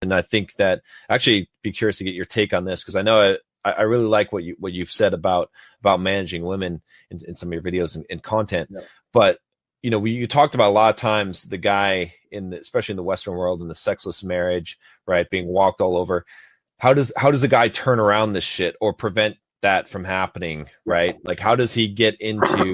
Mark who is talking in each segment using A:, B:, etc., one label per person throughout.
A: And I think that actually be curious to get your take on this, because I know I really like what you've said about managing women in some of your videos and content.
B: Yep.
A: But you talked about a lot of times the guy especially in the Western world, in the sexless marriage, right, being walked all over. How does the guy turn around this shit or prevent that from happening, right? Like, how does he get into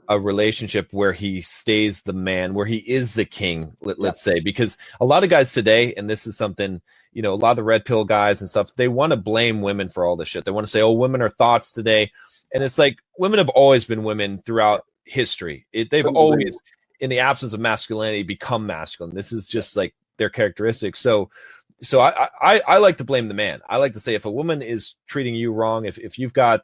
A: a relationship where he stays the man, where he is the king, let's say? Because a lot of guys today, and this is something, a lot of the red pill guys and stuff, they want to blame women for all this shit. They want to say, oh, women are thoughts today. And it's like, women have always been women throughout history. They've always, in the absence of masculinity, become masculine. This is just like their characteristics. So I like to blame the man. I like to say, if a woman is treating you wrong, if you've got,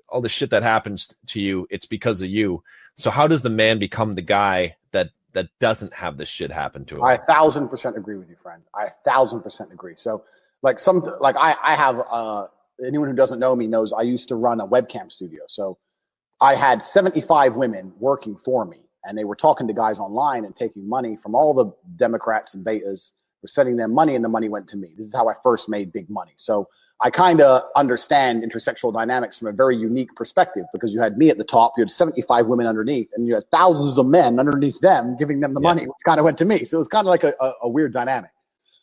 A: all the shit that happens to you, it's because of you. So how does the man become the guy that doesn't have this shit happen to him?
B: I 1,000% agree with you, friend. I 1,000% agree. So I have, anyone who doesn't know me knows I used to run a webcam studio. So I had 75 women working for me, and they were talking to guys online and taking money from all the Democrats and betas. We're sending them money, and the money went to me. This is how I first made big money. So I kind of understand intersexual dynamics from a very unique perspective, because you had me at the top, you had 75 women underneath, and you had thousands of men underneath them giving them the money, which kind of went to me. So it was kind of like a weird dynamic.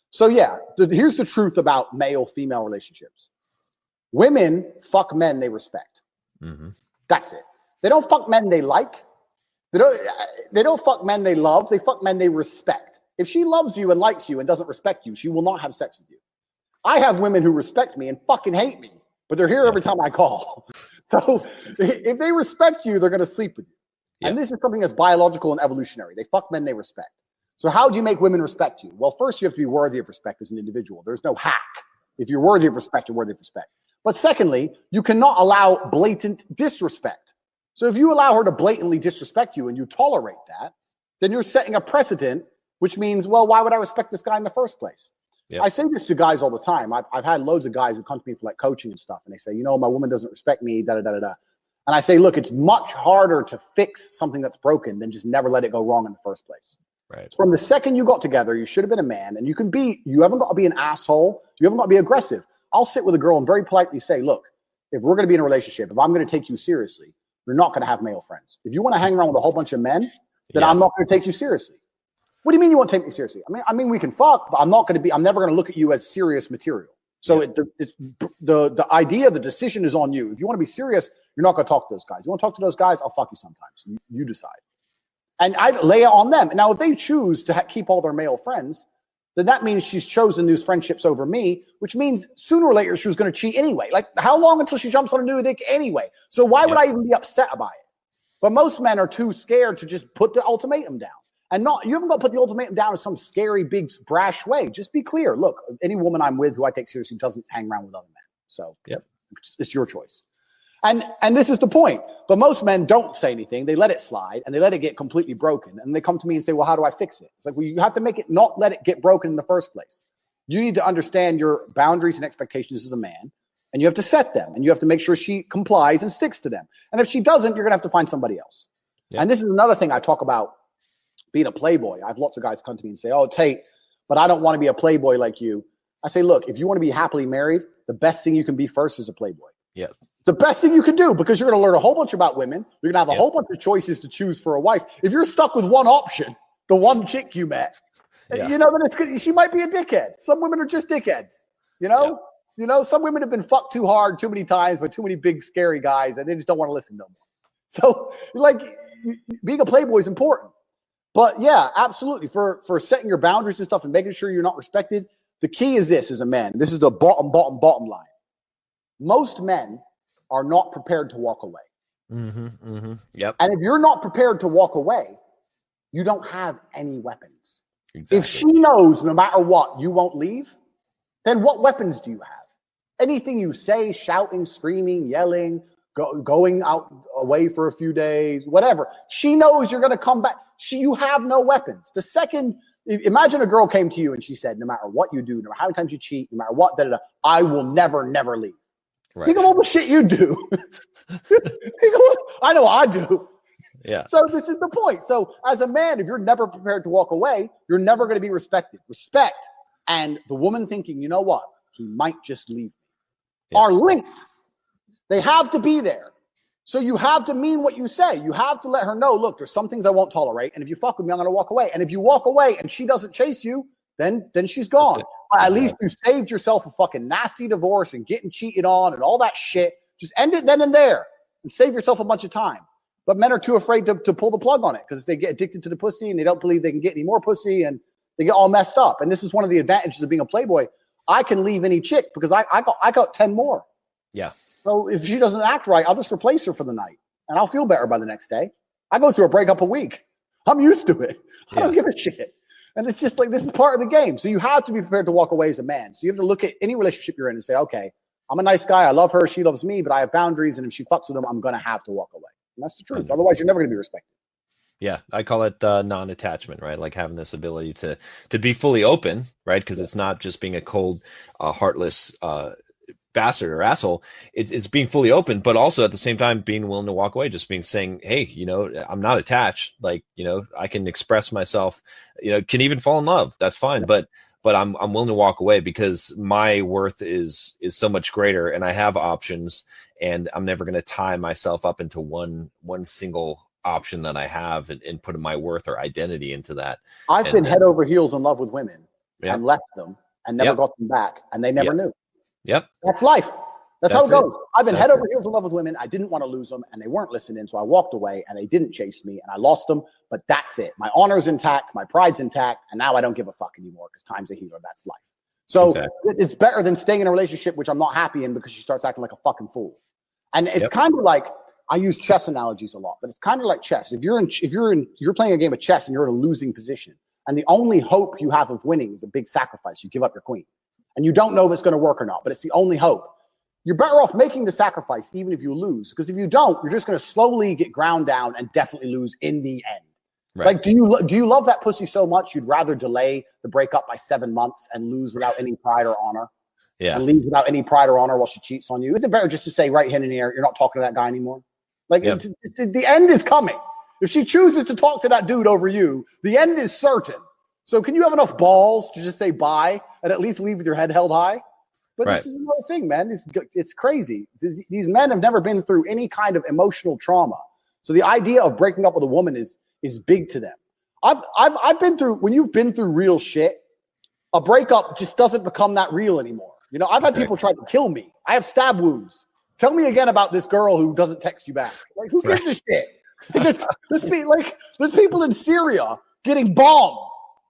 B: So here's the truth about male-female relationships. Women fuck men they respect.
A: Mm-hmm.
B: That's it. They don't fuck men they like. They don't fuck men they love. They fuck men they respect. If she loves you and likes you and doesn't respect you, she will not have sex with you. I have women who respect me and fucking hate me, but they're here every time I call. So if they respect you, they're going to sleep with you. Yeah. And this is something that's biological and evolutionary. They fuck men they respect. So how do you make women respect you? Well, first you have to be worthy of respect as an individual. There's no hack. If you're worthy of respect, you're worthy of respect. But secondly, you cannot allow blatant disrespect. So if you allow her to blatantly disrespect you and you tolerate that, then you're setting a precedent, which means, well, why would I respect this guy in the first place? Yep. I say this to guys all the time. I've had loads of guys who come to me for like coaching and stuff, and they say, my woman doesn't respect me, da-da-da-da-da. And I say, look, it's much harder to fix something that's broken than just never let it go wrong in the first place.
A: Right.
B: From the second you got together, you should have been a man, and you haven't got to be an asshole. You haven't got to be aggressive. I'll sit with a girl and very politely say, look, if we're going to be in a relationship, if I'm going to take you seriously, you're not going to have male friends. If you want to hang around with a whole bunch of men, then I'm not going to take you seriously. What do you mean you won't take me seriously? I mean, we can fuck, but I'm never going to look at you as serious material. So the idea, the decision is on you. If you want to be serious, you're not going to talk to those guys. You want to talk to those guys? I'll fuck you sometimes. You decide. And I lay it on them. Now, if they choose to keep all their male friends, then that means she's chosen those friendships over me, which means sooner or later she was going to cheat anyway. Like, how long until she jumps on a new dick anyway? So why would I even be upset about it? But most men are too scared to just put the ultimatum down. And you haven't got to put the ultimatum down in some scary, big, brash way. Just be clear. Look, any woman I'm with who I take seriously doesn't hang around with other men. So it's your choice. And this is the point. But most men don't say anything. They let it slide, and they let it get completely broken. And they come to me and say, well, how do I fix it? It's like, well, you have to make it not let it get broken in the first place. You need to understand your boundaries and expectations as a man, and you have to set them. And you have to make sure she complies and sticks to them. And if she doesn't, you're going to have to find somebody else. Yep. And this is another thing I talk about. Being a playboy. I have lots of guys come to me and say, oh, Tate, but I don't want to be a playboy like you. I say, look, if you want to be happily married, the best thing you can be first is a playboy.
A: Yeah.
B: The best thing you can do, because you're going to learn a whole bunch about women. You're going to have a whole bunch of choices to choose for a wife. If you're stuck with one option, the one chick you met, then it's good. She might be a dickhead. Some women are just dickheads. Some women have been fucked too hard, too many times by too many big, scary guys, and they just don't want to listen no more. So, being a playboy is important. But yeah, absolutely. For setting your boundaries and stuff and making sure you're not respected, the key is this as a man. This is the bottom line. Most men are not prepared to walk away.
A: Mm-hmm, mm-hmm. Yep.
B: And if you're not prepared to walk away, you don't have any weapons.
A: Exactly.
B: If she knows no matter what, you won't leave, then what weapons do you have? Anything you say, shouting, screaming, yelling, going out away for a few days, whatever. She knows you're going to come back. You have no weapons. The second, imagine a girl came to you and she said, no matter what you do, no matter how many times you cheat, no matter what, I will never leave.
A: Right.
B: Think of all the shit you do. I know I do.
A: Yeah.
B: So this is the point. So as a man, if you're never prepared to walk away, you're never going to be respected. Respect and the woman thinking, you know what, he might just leave me, are linked. They have to be there. So you have to mean what you say. You have to let her know, look, there's some things I won't tolerate. And if you fuck with me, I'm going to walk away. And if you walk away and she doesn't chase you, then she's gone. At least you saved yourself a fucking nasty divorce and getting cheated on and all that shit. Just end it then and there and save yourself a bunch of time. But men are too afraid to pull the plug on it because they get addicted to the pussy and they don't believe they can get any more pussy and they get all messed up. And this is one of the advantages of being a playboy. I can leave any chick because I got 10 more.
A: Yeah.
B: So if she doesn't act right, I'll just replace her for the night and I'll feel better by the next day. I go through a breakup a week. I'm used to it. I don't give a shit. And it's just like, this is part of the game. So you have to be prepared to walk away as a man. So you have to look at any relationship you're in and say, okay, I'm a nice guy. I love her. She loves me, but I have boundaries. And if she fucks with them, I'm going to have to walk away. And that's the truth. Mm-hmm. Otherwise, you're never going to be respected.
A: Yeah, I call it non-attachment, right? Like having this ability to be fully open, right? Because it's not just being a cold, heartless bastard or asshole. It's being fully open, but also at the same time being willing to walk away. Just saying, hey, I'm not attached. Like, I can express myself. Can even fall in love. That's fine, but I'm willing to walk away because my worth is so much greater, and I have options, and I'm never going to tie myself up into one single option that I have and put my worth or identity into that.
B: I've been head over heels in love with women and left them and never got them back, and they never knew. Yep. That's life. That's how it goes. I've been head over heels in love with women. I didn't want to lose them, and they weren't listening, so I walked away, and they didn't chase me, and I lost them, but that's it. My honor's intact, my pride's intact, and now I don't give a fuck anymore because time's a healer. That's life. So it's better than staying in a relationship which I'm not happy in because she starts acting like a fucking fool. And it's kind of like, I use chess analogies a lot, but it's kind of like chess. If you're playing a game of chess and you're in a losing position, and the only hope you have of winning is a big sacrifice, you give up your queen, and you don't know if it's going to work or not, but it's the only hope. You're better off making the sacrifice even if you lose, because if you don't, you're just going to slowly get ground down and definitely lose in the end. Right. Like, do you love that pussy so much you'd rather delay the breakup by 7 months and lose without any pride or honor? Yeah. And leave without any pride or honor while she cheats on you? Isn't it better just to say right hand in the air, you're not talking to that guy anymore? Like, the end is coming. If she chooses to talk to that dude over you, the end is certain. So can you have enough balls to just say bye and at least leave with your head held high? But this is another thing, man. It's crazy. These men have never been through any kind of emotional trauma. So the idea of breaking up with a woman is big to them. I've been through, when you've been through real shit, a breakup just doesn't become that real anymore. I've had people try to kill me. I have stab wounds. Tell me again about this girl who doesn't text you back. Like, who gives a shit? There's people in Syria getting bombed.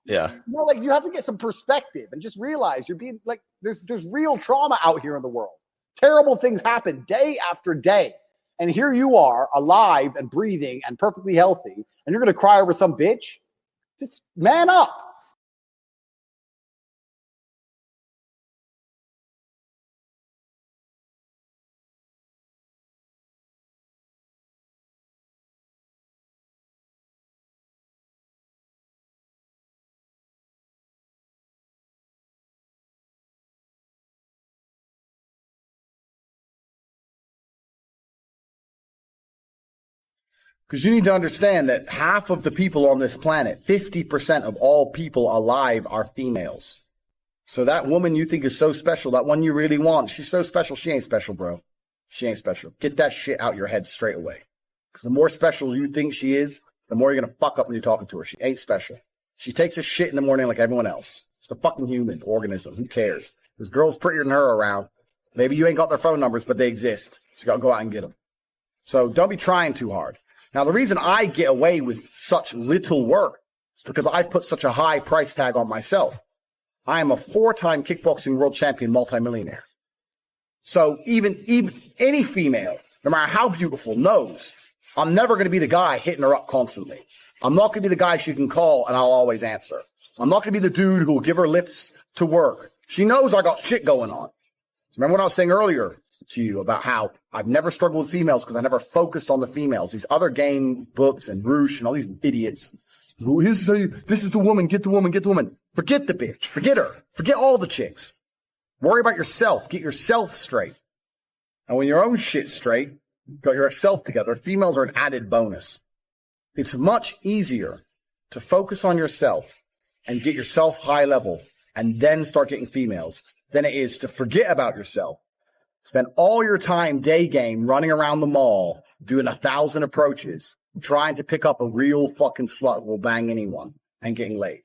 B: Yeah. You have to get some perspective and just realize you're being like, there's real trauma out here in the world. Terrible things happen day after day. And here you are, alive and breathing and perfectly healthy, and you're going to cry over some bitch? Just man up.
C: Because you need to understand that half of the people on this planet, 50% of all people alive, are females. So that woman you think is so special, that one you really want, she's so special. She ain't special, bro. She ain't special. Get that shit out your head straight away. Because the more special you think she is, the more you're going to fuck up when you're talking to her. She ain't special. She takes a shit in the morning like everyone else. She's a fucking human organism. Who cares? There's girls prettier than her around. Maybe you ain't got their phone numbers, but they exist. So you got to go out and get them. So don't be trying too hard. Now, the reason I get away with such little work is because I put such a high price tag on myself. I am a 4-time kickboxing world champion multimillionaire. So even any female, no matter how beautiful, knows I'm never going to be the guy hitting her up constantly. I'm not going to be the guy she can call and I'll always answer. I'm not going to be the dude who will give her lifts to work. She knows I got shit going on. Remember what I was saying earlier to you about how I've never struggled with females because I never focused on the females. These other game books and Roosh and all these idiots. This is the woman, get the woman, get the woman. Forget the bitch. Forget her. Forget all the chicks. Worry about yourself. Get yourself straight. And when your own shit's straight, got yourself together, females are an added bonus. It's much easier to focus on yourself and get yourself high level and then start getting females than it is to forget about yourself. Spend all your time day game running around the mall, doing 1,000 approaches, trying to pick up a real fucking slut who will bang anyone and getting laid.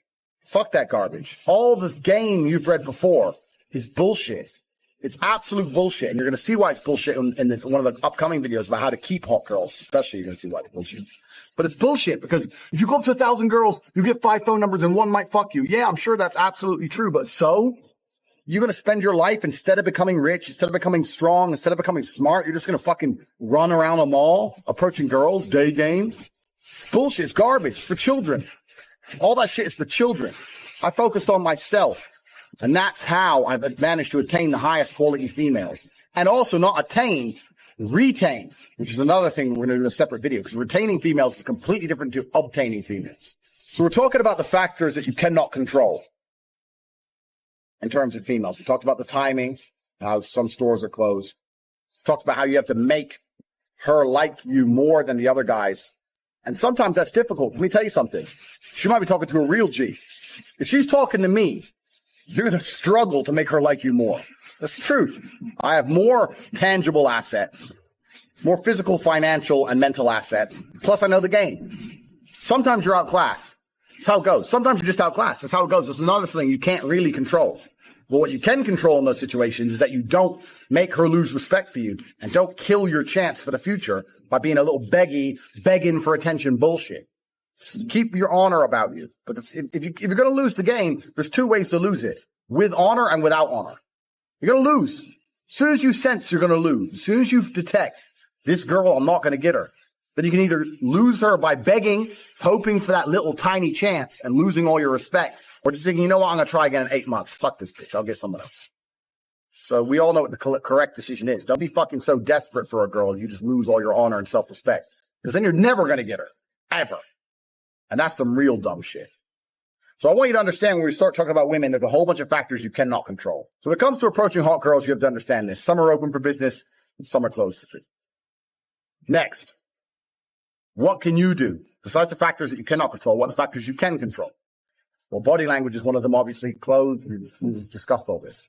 C: Fuck that garbage. All the game you've read before is bullshit. It's absolute bullshit. And you're going to see why it's bullshit in one of the upcoming videos about how to keep hot girls. Especially you're going to see why it's bullshit. But it's bullshit because if you go up to 1,000 girls, you get 5 phone numbers and one might fuck you. Yeah, I'm sure that's absolutely true. But so? You're going to spend your life, instead of becoming rich, instead of becoming strong, instead of becoming smart, you're just going to fucking run around a mall approaching girls, day game. Bullshit. It's garbage. It's for children. All that shit is for children. I focused on myself. And that's how I've managed to attain the highest quality females. And also not attain, retain, which is another thing we're going to do in a separate video, because retaining females is completely different to obtaining females. So we're talking about the factors that you cannot control in terms of females. We talked about the timing, how some stores are closed. We talked about how you have to make her like you more than the other guys. And sometimes that's difficult. Let me tell you something. She might be talking to a real G. If she's talking to me, you're going to struggle to make her like you more. That's the truth. I have more tangible assets, more physical, financial, and mental assets. Plus, I know the game. Sometimes you're outclassed. That's how it goes. Sometimes you're just outclassed. That's how it goes. That's another thing you can't really control. But what you can control in those situations is that you don't make her lose respect for you and don't kill your chance for the future by being a little begging for attention bullshit. Keep your honor about you. Because if you're going to lose the game, there's 2 ways to lose it. With honor and without honor. You're going to lose. As soon as you sense you're going to lose, as soon as you detect, this girl, I'm not going to get her, then you can either lose her by begging, hoping for that little tiny chance and losing all your respect, or just thinking, you know what, I'm going to try again in 8 months. Fuck this bitch. I'll get someone else. So we all know what the correct decision is. Don't be fucking so desperate for a girl you just lose all your honor and self-respect. Because then you're never going to get her. Ever. And that's some real dumb shit. So I want you to understand when we start talking about women, there's a whole bunch of factors you cannot control. So when it comes to approaching hot girls, you have to understand this. Some are open for business, and some are closed for business. Next. What can you do? Besides the factors that you cannot control, what are the factors you can control? Well, body language is one of them, obviously. Clothes, we've discussed all this.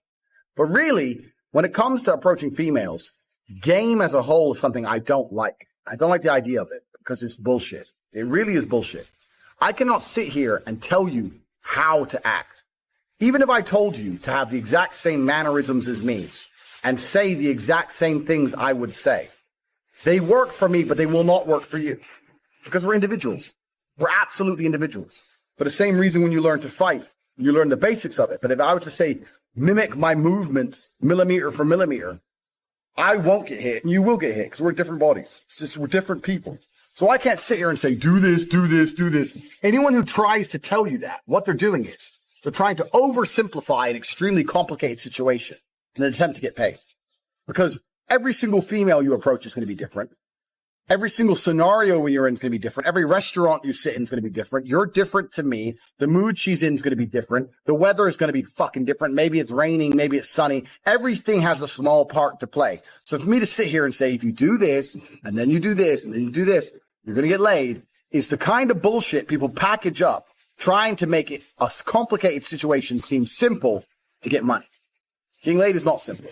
C: But really, when it comes to approaching females, game as a whole is something I don't like. I don't like the idea of it because it's bullshit. It really is bullshit. I cannot sit here and tell you how to act. Even if I told you to have the exact same mannerisms as me and say the exact same things I would say, they work for me, but they will not work for you because we're individuals. We're absolutely individuals. For the same reason when you learn to fight, you learn the basics of it. But if I were to say, mimic my movements millimeter for millimeter, I won't get hit and you will get hit because we're different bodies. It's just we're different people. So I can't sit here and say, do this, do this, do this. Anyone who tries to tell you that, what they're doing is they're trying to oversimplify an extremely complicated situation in an attempt to get paid. Because every single female you approach is going to be different. Every single scenario when you're in is going to be different. Every restaurant you sit in is going to be different. You're different to me. The mood she's in is going to be different. The weather is going to be fucking different. Maybe it's raining. Maybe it's sunny. Everything has a small part to play. So for me to sit here and say, if you do this, and then you do this, and then you do this, you're going to get laid, is the kind of bullshit people package up, trying to make it a complicated situation seem simple to get money. Getting laid is not simple.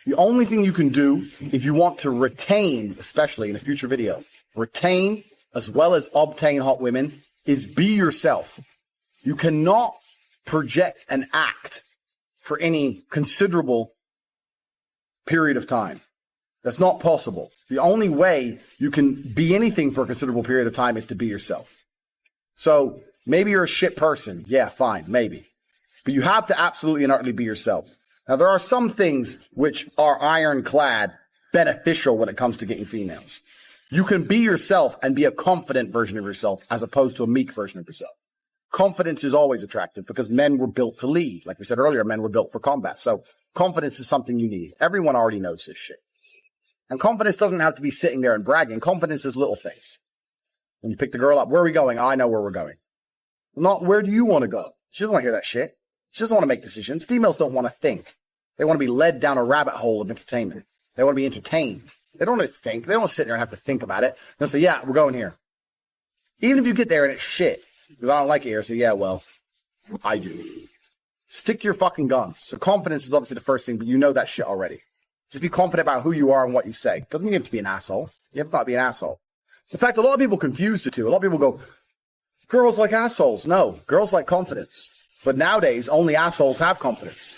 C: The only thing you can do if you want to retain, especially in a future video, retain as well as obtain hot women is be yourself. You cannot project and act for any considerable period of time. That's not possible. The only way you can be anything for a considerable period of time is to be yourself. So maybe you're a shit person. Yeah, fine, maybe. But you have to absolutely and utterly be yourself. Now, there are some things which are ironclad beneficial when it comes to getting females. You can be yourself and be a confident version of yourself as opposed to a meek version of yourself. Confidence is always attractive because men were built to lead. Like we said earlier, men were built for combat. So confidence is something you need. Everyone already knows this shit. And confidence doesn't have to be sitting there and bragging. Confidence is little things. When you pick the girl up, where are we going? I know where we're going. Not where do you want to go? She doesn't want to hear that shit. She doesn't want to make decisions. Females don't want to think. They want to be led down a rabbit hole of entertainment. They want to be entertained. They don't want to think. They don't want to sit there and have to think about it. They'll say, yeah, we're going here. Even if you get there and it's shit, because I don't like it here, say, yeah, well, I do. Stick to your fucking guns. So confidence is obviously the first thing, but you know that shit already. Just be confident about who you are and what you say. Doesn't mean you have to be an asshole. You have got to be an asshole. In fact, a lot of people confuse the two. A lot of people go, girls like assholes. No, girls like confidence. But nowadays, only assholes have confidence.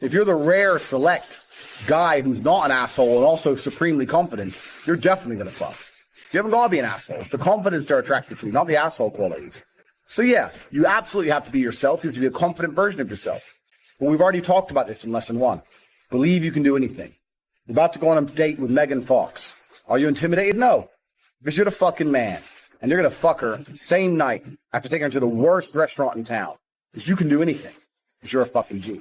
C: If you're the rare select guy who's not an asshole and also supremely confident, you're definitely going to fuck. You haven't got to be an asshole. It's the confidence they're attracted to, not the asshole qualities. So yeah, you absolutely have to be yourself. You have to be a confident version of yourself. But we've already talked about this in lesson 1. Believe you can do anything. You're about to go on a date with Megan Fox. Are you intimidated? No. Because you're the fucking man. And you're going to fuck her the same night after taking her to the worst restaurant in town. Because you can do anything. Because you're a fucking G.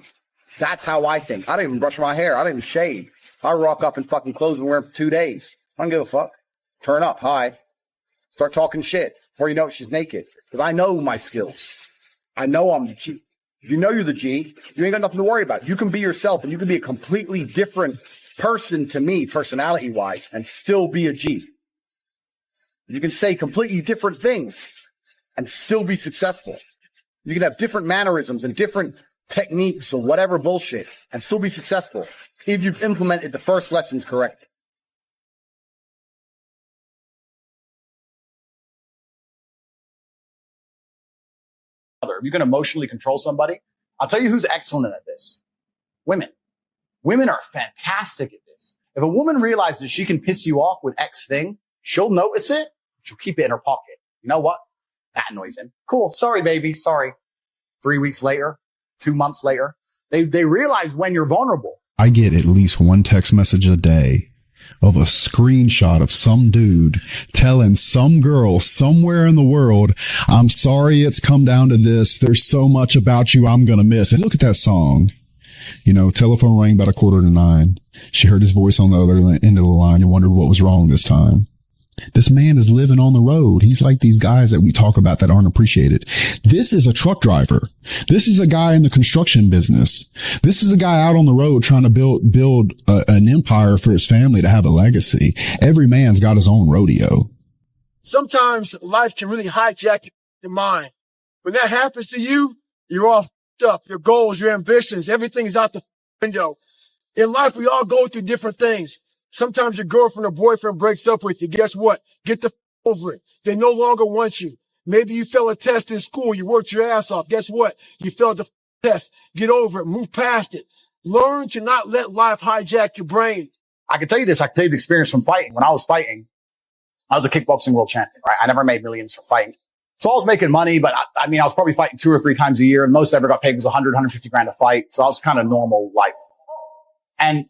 C: That's how I think. I don't even brush my hair. I don't even shave. I rock up in fucking clothes and wear them for 2 days. I don't give a fuck. Turn up. Hi. Start talking shit. Before you know it, she's naked. Because I know my skills. I know I'm the G. If you know you're the G, you ain't got nothing to worry about. You can be yourself and you can be a completely different person to me, personality-wise, and still be a G. You can say completely different things and still be successful. You can have different mannerisms and different techniques or whatever bullshit and still be successful if you've implemented the first lessons correctly.
D: If you can emotionally control somebody, I'll tell you who's excellent at this. Women. Women are fantastic at this. If a woman realizes she can piss you off with X thing, she'll notice it. She'll keep it in her pocket. You know what? That annoys him. Cool. Sorry, baby. Sorry. 3 weeks later, 2 months later, they realize when you're vulnerable.
E: I get at least one text message a day of a screenshot of some dude telling some girl somewhere in the world, I'm sorry it's come down to this. There's so much about you I'm going to miss. And look at that song. You know, telephone rang about 8:45. She heard his voice on the other end of the line and wondered what was wrong this time. This man is living on the road. He's like these guys that we talk about that aren't appreciated. This is a truck driver. This is a guy in the construction business. This is a guy out on the road trying to build an empire for his family to have a legacy. Every man's got his own rodeo.
F: Sometimes life can really hijack your mind. When that happens to you, you're all f***ed up. Your goals, your ambitions, everything is out the window. In life, we all go through different things. Sometimes your girlfriend or boyfriend breaks up with you. Guess what? Get the f over it. They no longer want you. Maybe you failed a test in school. You worked your ass off. Guess what? You failed the test. Get over it. Move past it. Learn to not let life hijack your brain.
D: I can tell you this. I can tell you the experience from fighting. When I was fighting, I was a kickboxing world champion, right? I never made millions from fighting. So I was making money, but I was probably fighting 2 or 3 times a year. And most I ever got paid was 100, 150 grand a fight. So I was kind of normal life. And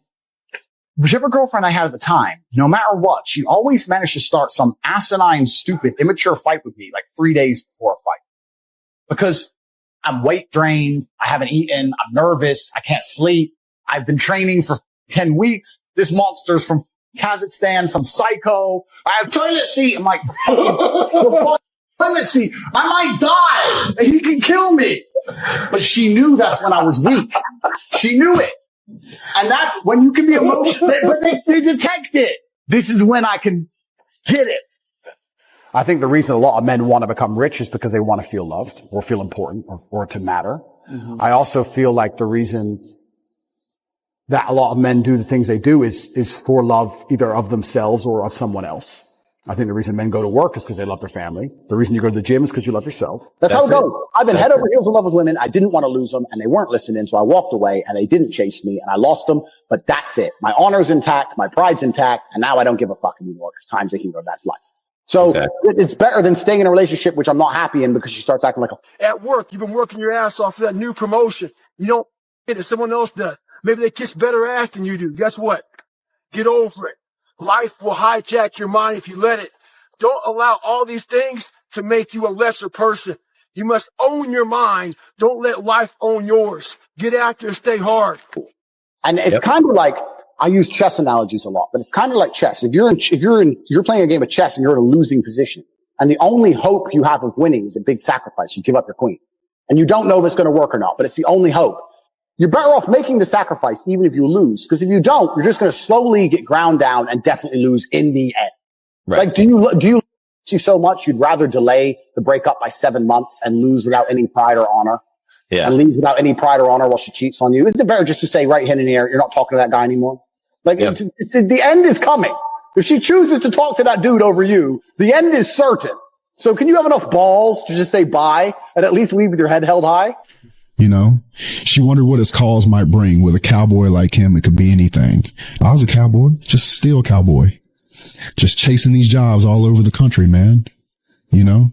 D: whichever girlfriend I had at the time, no matter what, she always managed to start some asinine, stupid, immature fight with me like 3 days before a fight. Because I'm weight drained. I haven't eaten. I'm nervous. I can't sleep. I've been training for 10 weeks. This monster's from Kazakhstan, some psycho. I have toilet seat. I'm like, the toilet seat. I might die. He can kill me. But she knew that's when I was weak. She knew it. And that's when you can be emotional, but they detect it. This is when I can get it. I think the reason a lot of men want to become rich is because they want to feel loved or feel important or to matter. Mm-hmm. I also feel like the reason that a lot of men do the things they do is for love, either of themselves or of someone else. I think the reason men go to work is because they love their family. The reason you go to the gym is because you love yourself.
B: That's how it goes. I've been head over heels in love with women. I didn't want to lose them and they weren't listening. So I walked away and they didn't chase me and I lost them. But that's it. My honor's intact. My pride's intact. And now I don't give a fuck anymore because times a hero. That's life. So It's better than staying in a relationship, which I'm not happy in because she starts acting like a...
F: At work, you've been working your ass off for that new promotion. You don't get it. Someone else does. Maybe they kiss better ass than you do. Guess what? Get over it. Life will hijack your mind if you let it. Don't allow all these things to make you a lesser person. You must own your mind. Don't let life own yours. Get after it. Stay hard.
B: And it's kind of like, I use chess analogies a lot, but it's kind of like chess. If you're playing a game of chess and you're in a losing position and the only hope you have of winning is a big sacrifice, you give up your queen and you don't know if it's going to work or not, but it's the only hope. You're better off making the sacrifice even if you lose, because if you don't, you're just going to slowly get ground down and definitely lose in the end. Right. Like, do you so much you'd rather delay the breakup by 7 months and lose without any pride or honor?
A: Yeah.
B: and leaves without any pride or honor while she cheats on you? Isn't it better just to say right hand in the air, you're not talking to that guy anymore? Like,
A: Yeah.
B: the end is coming. If she chooses to talk to that dude over you, the end is certain. So can you have enough balls to just say bye and at least leave with your head held high?
E: You know, she wondered what his cause might bring. With a cowboy like him, it could be anything. I was a cowboy, just a steel cowboy, just chasing these jobs all over the country, man. You know?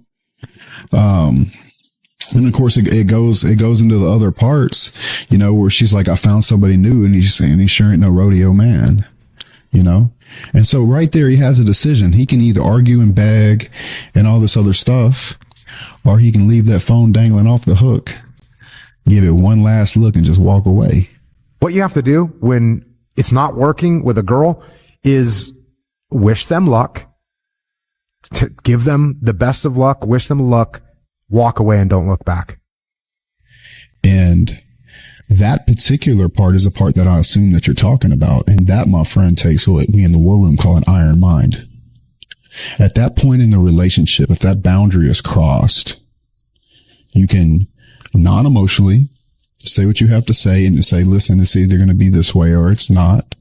E: And of course it goes into the other parts, you know, where she's like, I found somebody new, and he's saying he sure ain't no rodeo man, you know? And so right there, he has a decision. He can either argue and beg and all this other stuff, or he can leave that phone dangling off the hook, give it one last look, and just walk away.
G: What you have to do when it's not working with a girl is wish them luck, to give them the best of luck, wish them luck, walk away, and don't look back.
E: And that particular part is the part that I assume that you're talking about. And that, my friend, takes what we in the war room call an iron mind. At that point in the relationship, if that boundary is crossed, you can non-emotionally say what you have to say and say, listen, it's either going to be this way or it's not.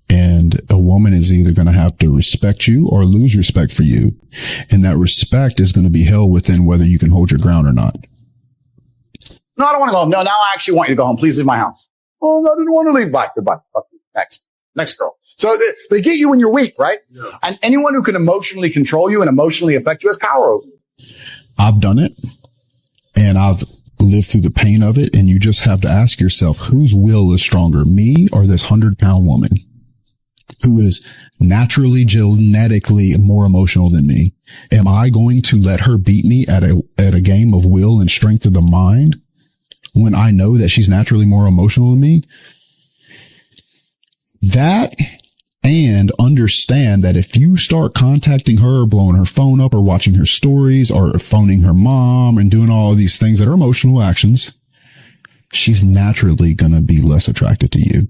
E: And a woman is either going to have to respect you or lose respect for you. And that respect is going to be held within whether you can hold your ground or not.
D: No, I don't want to go home. No, now I actually want you to go home. Please leave my house. Oh, no, I didn't want to leave. Bye. Goodbye. Fuck you. Next girl. So they get you when you're weak, right? Yeah. And anyone who can emotionally control you and emotionally affect you has power over you.
E: I've done it, and I've lived through the pain of it. And you just have to ask yourself, whose will is stronger, me or this 100-pound woman who is naturally, genetically more emotional than me? Am I going to let her beat me at a game of will and strength of the mind when I know that she's naturally more emotional than me? That, and understand that if you start contacting her, or blowing her phone up, or watching her stories, or phoning her mom and doing all of these things that are emotional actions, she's naturally going to be less attracted to you.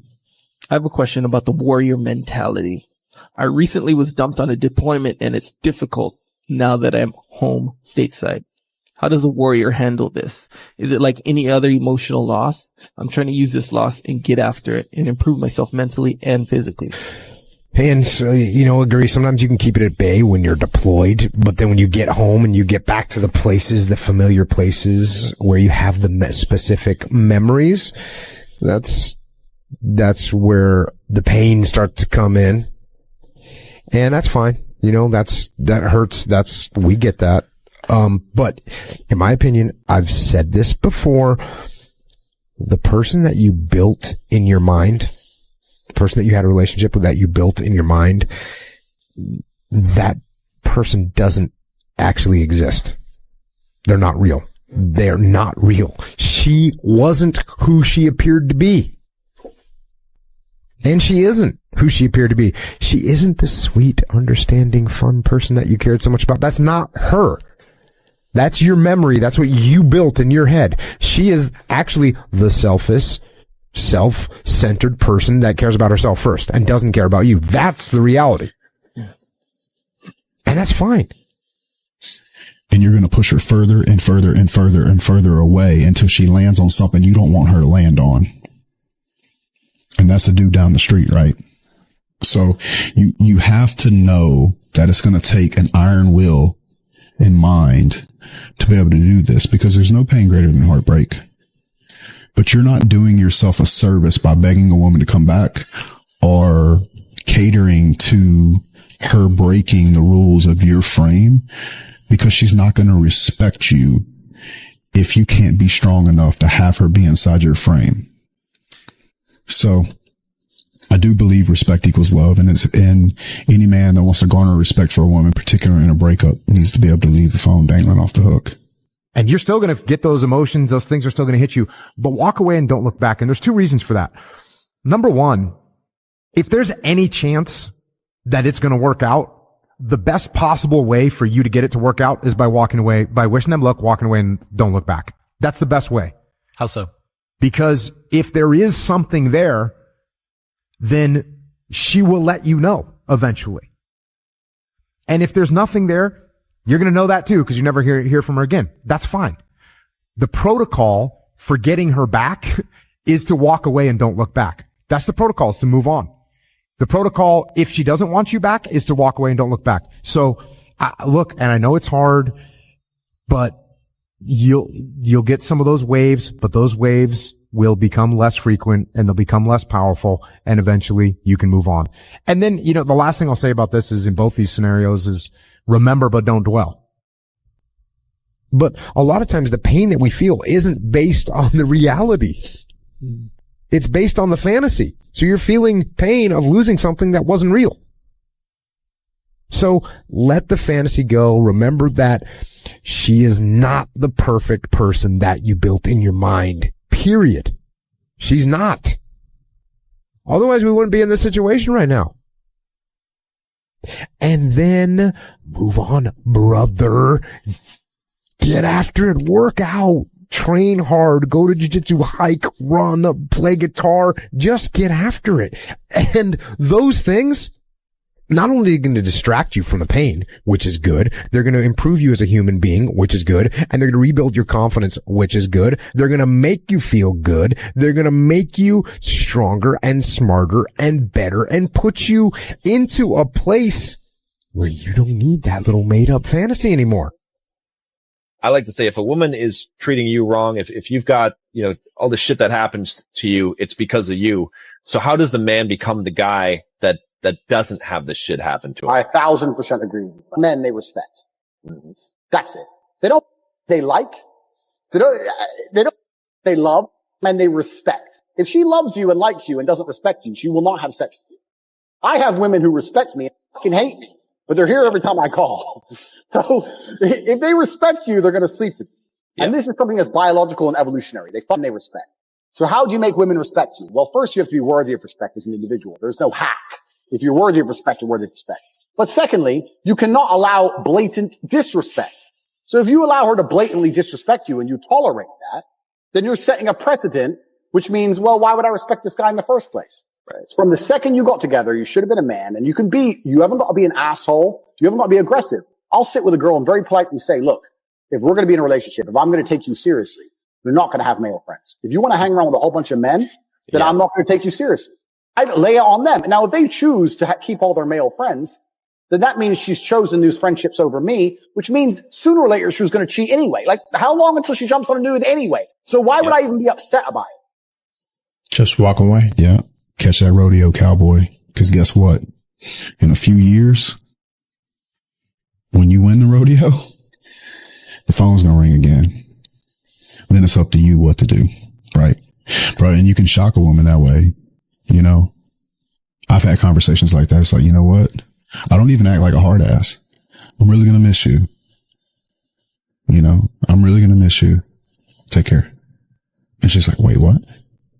H: I have a question about the warrior mentality. I recently was dumped on a deployment, and it's difficult now that I'm home stateside. How does a warrior handle this? Is it like any other emotional loss? I'm trying to use this loss and get after it and improve myself mentally and physically.
G: And so, agree. Sometimes you can keep it at bay when you're deployed, but then when you get home and you get back to the places, the familiar places where you have the specific memories, that's where the pain starts to come in. And that's fine. That hurts. We get that. But in my opinion, I've said this before, the person that you built in your mind, the person that you had a relationship with that you built in your mind, that person doesn't actually exist. They're not real. They're not real. She wasn't who she appeared to be. And she isn't who she appeared to be. She isn't the sweet, understanding, fun person that you cared so much about. That's not her. That's your memory. That's what you built in your head. She is actually the selfish, self-centered person that cares about herself first and doesn't care about you. That's the reality. And that's fine.
E: And you're going to push her further and further and further and further away until she lands on something you don't want her to land on. And that's the dude down the street, right? So you have to know that it's going to take an iron will and mind to be able to do this, because there's no pain greater than heartbreak. But you're not doing yourself a service by begging a woman to come back or catering to her breaking the rules of your frame, because she's not going to respect you if you can't be strong enough to have her be inside your frame. So I do believe respect equals love, and any man that wants to garner respect for a woman, particularly in a breakup, needs to be able to leave the phone dangling off the hook.
G: And you're still going to get those emotions. Those things are still going to hit you, but walk away and don't look back. And there's two reasons for that. Number one, if there's any chance that it's going to work out, the best possible way for you to get it to work out is by walking away, by wishing them luck, walking away, and don't look back. That's the best way.
I: How so?
G: Because if there is something there, then she will let you know eventually. And if there's nothing there, you're going to know that too, because you never hear from her again. That's fine. The protocol for getting her back is to walk away and don't look back. That's the protocol, is to move on. The protocol, if she doesn't want you back, is to walk away and don't look back. So, look, and I know it's hard, but you'll get some of those waves, but those waves will become less frequent and they'll become less powerful, and eventually you can move on. And then, the last thing I'll say about this is, in both these scenarios, is remember but don't dwell. But a lot of times the pain that we feel isn't based on the reality. It's based on the fantasy. So you're feeling pain of losing something that wasn't real. So let the fantasy go. Remember that she is not the perfect person that you built in your mind. Period. She's not. Otherwise, we wouldn't be in this situation right now. And then move on, brother. Get after it. Work out. Train hard. Go to jiu-jitsu, hike, run, play guitar. Just get after it. And those things, not only are going to distract you from the pain, which is good, they're going to improve you as a human being, which is good, and they're going to rebuild your confidence, which is good. They're going to make you feel good. They're going to make you stronger and smarter and better and put you into a place where you don't need that little made up fantasy anymore.
A: I like to say, if a woman is treating you wrong, if you've got, all the shit that happens to you, it's because of you. So how does the man become the guy that doesn't have this shit happen to him?
B: I 1,000% agree with you. Men, they respect. Mm-hmm. That's it. They don't, they like, they love, and they respect. If she loves you and likes you and doesn't respect you, she will not have sex with you. I have women who respect me and fucking hate me, but they're here every time I call. So if they respect you, they're going to sleep with you. Yeah. And this is something that's biological and evolutionary. They respect. So how do you make women respect you? Well, first you have to be worthy of respect as an individual. There's no hack. If you're worthy of respect, you're worthy of respect. But secondly, you cannot allow blatant disrespect. So if you allow her to blatantly disrespect you and you tolerate that, then you're setting a precedent, which means, well, why would I respect this guy in the first place? Right. From the second you got together, you should have been a man, and you haven't got to be an asshole. You haven't got to be aggressive. I'll sit with a girl and very politely say, look, if we're going to be in a relationship, if I'm going to take you seriously, you're not going to have male friends. If you want to hang around with a whole bunch of men, then I'm not going to take you seriously. I lay it on them. Now, if they choose to keep all their male friends, then that means she's chosen these friendships over me, which means sooner or later she was going to cheat anyway. Like, how long until she jumps on a dude anyway? So why would I even be upset about it?
E: Just walk away. Yeah. Catch that rodeo, cowboy. Because guess what? In a few years, when you win the rodeo, the phone's going to ring again. And then it's up to you what to do. Right? And you can shock a woman that way. I've had conversations like that. It's like, you know what? I don't even act like a hard ass. I'm really going to miss you. I'm really going to miss you. Take care. And she's like, wait, what?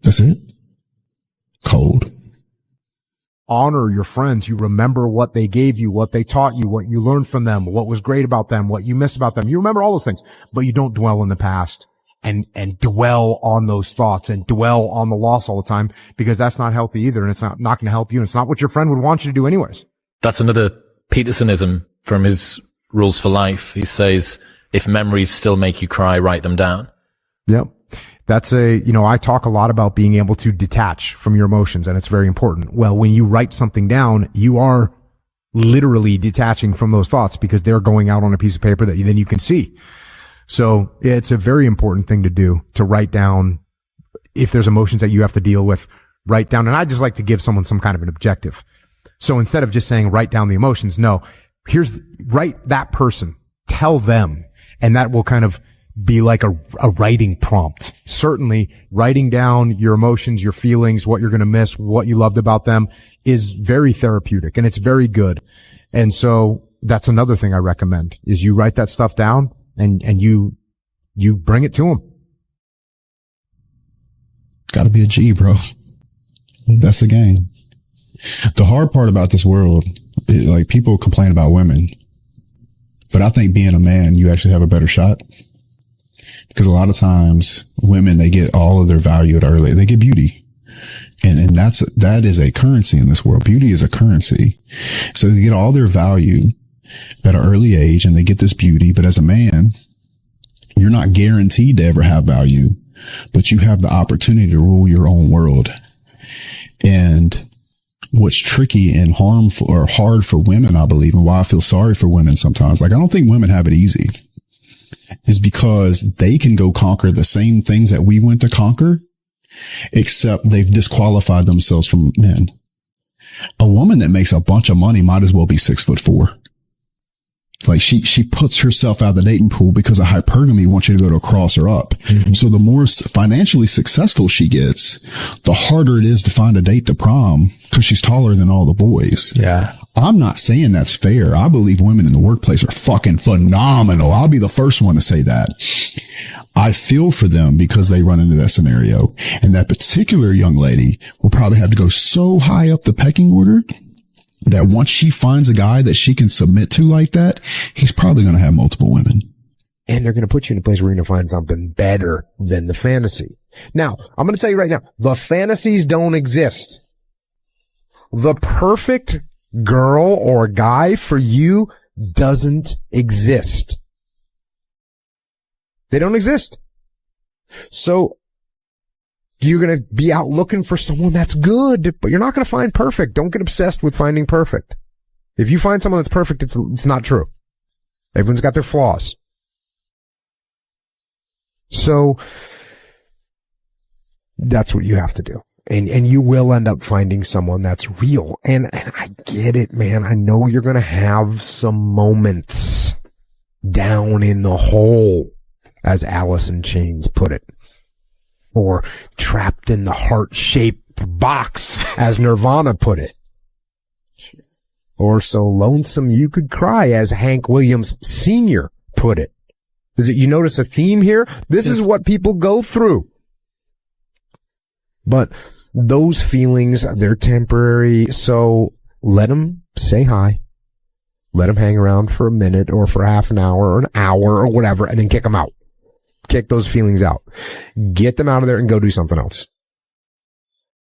E: That's it? Cold.
G: Honor your friends. You remember what they gave you, what they taught you, what you learned from them, what was great about them, what you miss about them. You remember all those things, but you don't dwell in the past and dwell on those thoughts and dwell on the loss all the time, because that's not healthy either. And it's not going to help you. And it's not what your friend would want you to do anyways. That's another Petersonism from his Rules for Life. He says, if memories still make you cry, write them down. Yep. That's I talk a lot about being able to detach from your emotions, and it's very important. Well, when you write something down, you are literally detaching from those thoughts because they're going out on a piece of paper that then you can see. So it's a very important thing to do, to write down if there's emotions that you have to deal with, write down. And I just like to give someone some kind of an objective. So instead of just saying write down the emotions, no, write that person, tell them, and that will kind of be like a writing prompt. Certainly writing down your emotions, your feelings, what you're going to miss, what you loved about them is very therapeutic and it's very good. And so that's another thing I recommend is you write that stuff down and you bring it to them. Gotta be a G, bro. That's the game. The hard part about this world is, like, people complain about women, but I think being a man, you actually have a better shot. Because a lot of times women, they get all of their value at early, they get beauty. And that is a currency in this world. Beauty is a currency. So they get all their value at an early age and they get this beauty. But as a man, you're not guaranteed to ever have value
E: but you have the opportunity to rule your own world. And what's tricky and harmful or hard for women, I believe, and why I feel sorry for women sometimes, like I don't think women have it easy, is because they can go conquer the same things that we went to conquer, except they've disqualified themselves from men. A woman that makes a bunch of money might as well be 6'4". Like she puts herself out of the dating pool because of hypergamy wants you to go to a cross or up. Mm-hmm. So the more financially successful she gets, the harder it is to find a date to prom because she's taller than all the boys.
G: Yeah.
E: I'm not saying that's fair. I believe women in the workplace are fucking phenomenal. I'll be the first one to say that. I feel for them because they run into that scenario. And that particular young lady will probably have to go so high up the pecking order that once she finds a guy that she can submit to like that, he's probably going to have multiple women.
G: And they're going to put you in a place where you're going to find something better than the fantasy. Now, I'm going to tell you right now, the fantasies don't exist. The perfect girl or guy for you doesn't exist. They don't exist. So you're going to be out looking for someone that's good, but you're not going to find perfect. Don't get obsessed with finding perfect. If you find someone that's perfect, it's not true. Everyone's got their flaws. So that's what you have to do. And you will end up finding someone that's real. And I get it, man. I know you're going to have some moments down in the hole, as Alice in Chains put it. Or trapped in the heart-shaped box, as Nirvana put it. Or so lonesome you could cry, as Hank Williams Sr. put it. You notice a theme here? This is what people go through. But those feelings, they're temporary, so let them say hi. Let them hang around for a minute or for half an hour or an hour or whatever, and then kick them out. Kick those feelings out. Get them out of there and go do something else.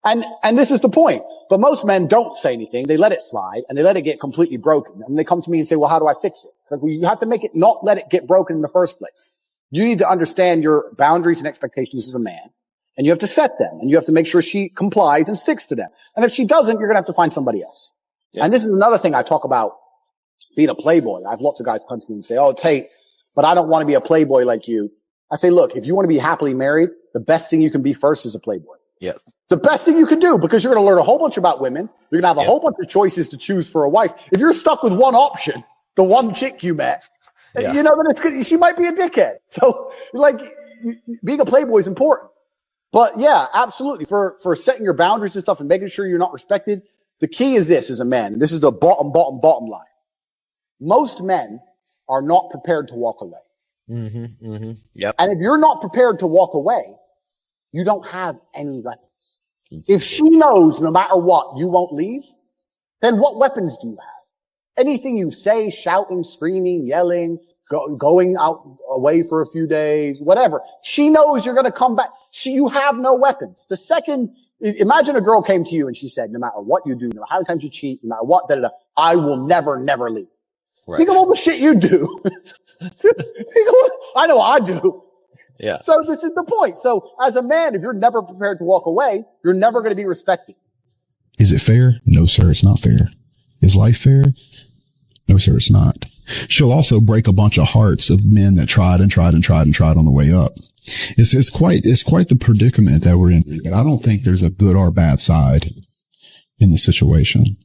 B: And this is the point. But most men don't say anything. They let it slide and they let it get completely broken. And they come to me and say, well, how do I fix it? It's like, well, you have to make it not let it get broken in the first place. You need to understand your boundaries and expectations as a man. And you have to set them. And you have to make sure she complies and sticks to them. And if she doesn't, you're going to have to find somebody else. Yeah. And this is another thing I talk about being a playboy. I have lots of guys come to me and say, oh, Tate, but I don't want to be a playboy like you. I say, look, if you want to be happily married, the best thing you can be first is a playboy.
A: Yeah.
B: The best thing you can do, because you're going to learn a whole bunch about women. You're going to have a whole bunch of choices to choose for a wife. If you're stuck with one option, the one chick you met, you know, then it's good. She might be a dickhead. So like being a playboy is important. But yeah, absolutely. For setting your boundaries and stuff and making sure you're not respected, the key is this as a man. And this is the bottom line. Most men are not prepared to walk away.
A: Mm-hmm, mm-hmm. Yep.
B: And if you're not prepared to walk away, you don't have any weapons. If she knows no matter what you won't leave, then what weapons do you have? Anything you say, shouting, screaming, yelling, going out away for a few days, whatever. She knows you're going to come back. You have no weapons. The second, imagine a girl came to you and she said, no matter what you do, no matter how many times you cheat, no matter what, I will never leave. Right. Think of all the shit you do. I know I do.
A: Yeah.
B: So this is the point. So as a man, if you're never prepared to walk away, you're never going to be respected.
E: Is it fair? No, sir, it's not fair. Is life fair? No, sir, it's not. She'll also break a bunch of hearts of men that tried on the way up. It's quite the predicament that we're in. And I don't think there's a good or bad side in the situation.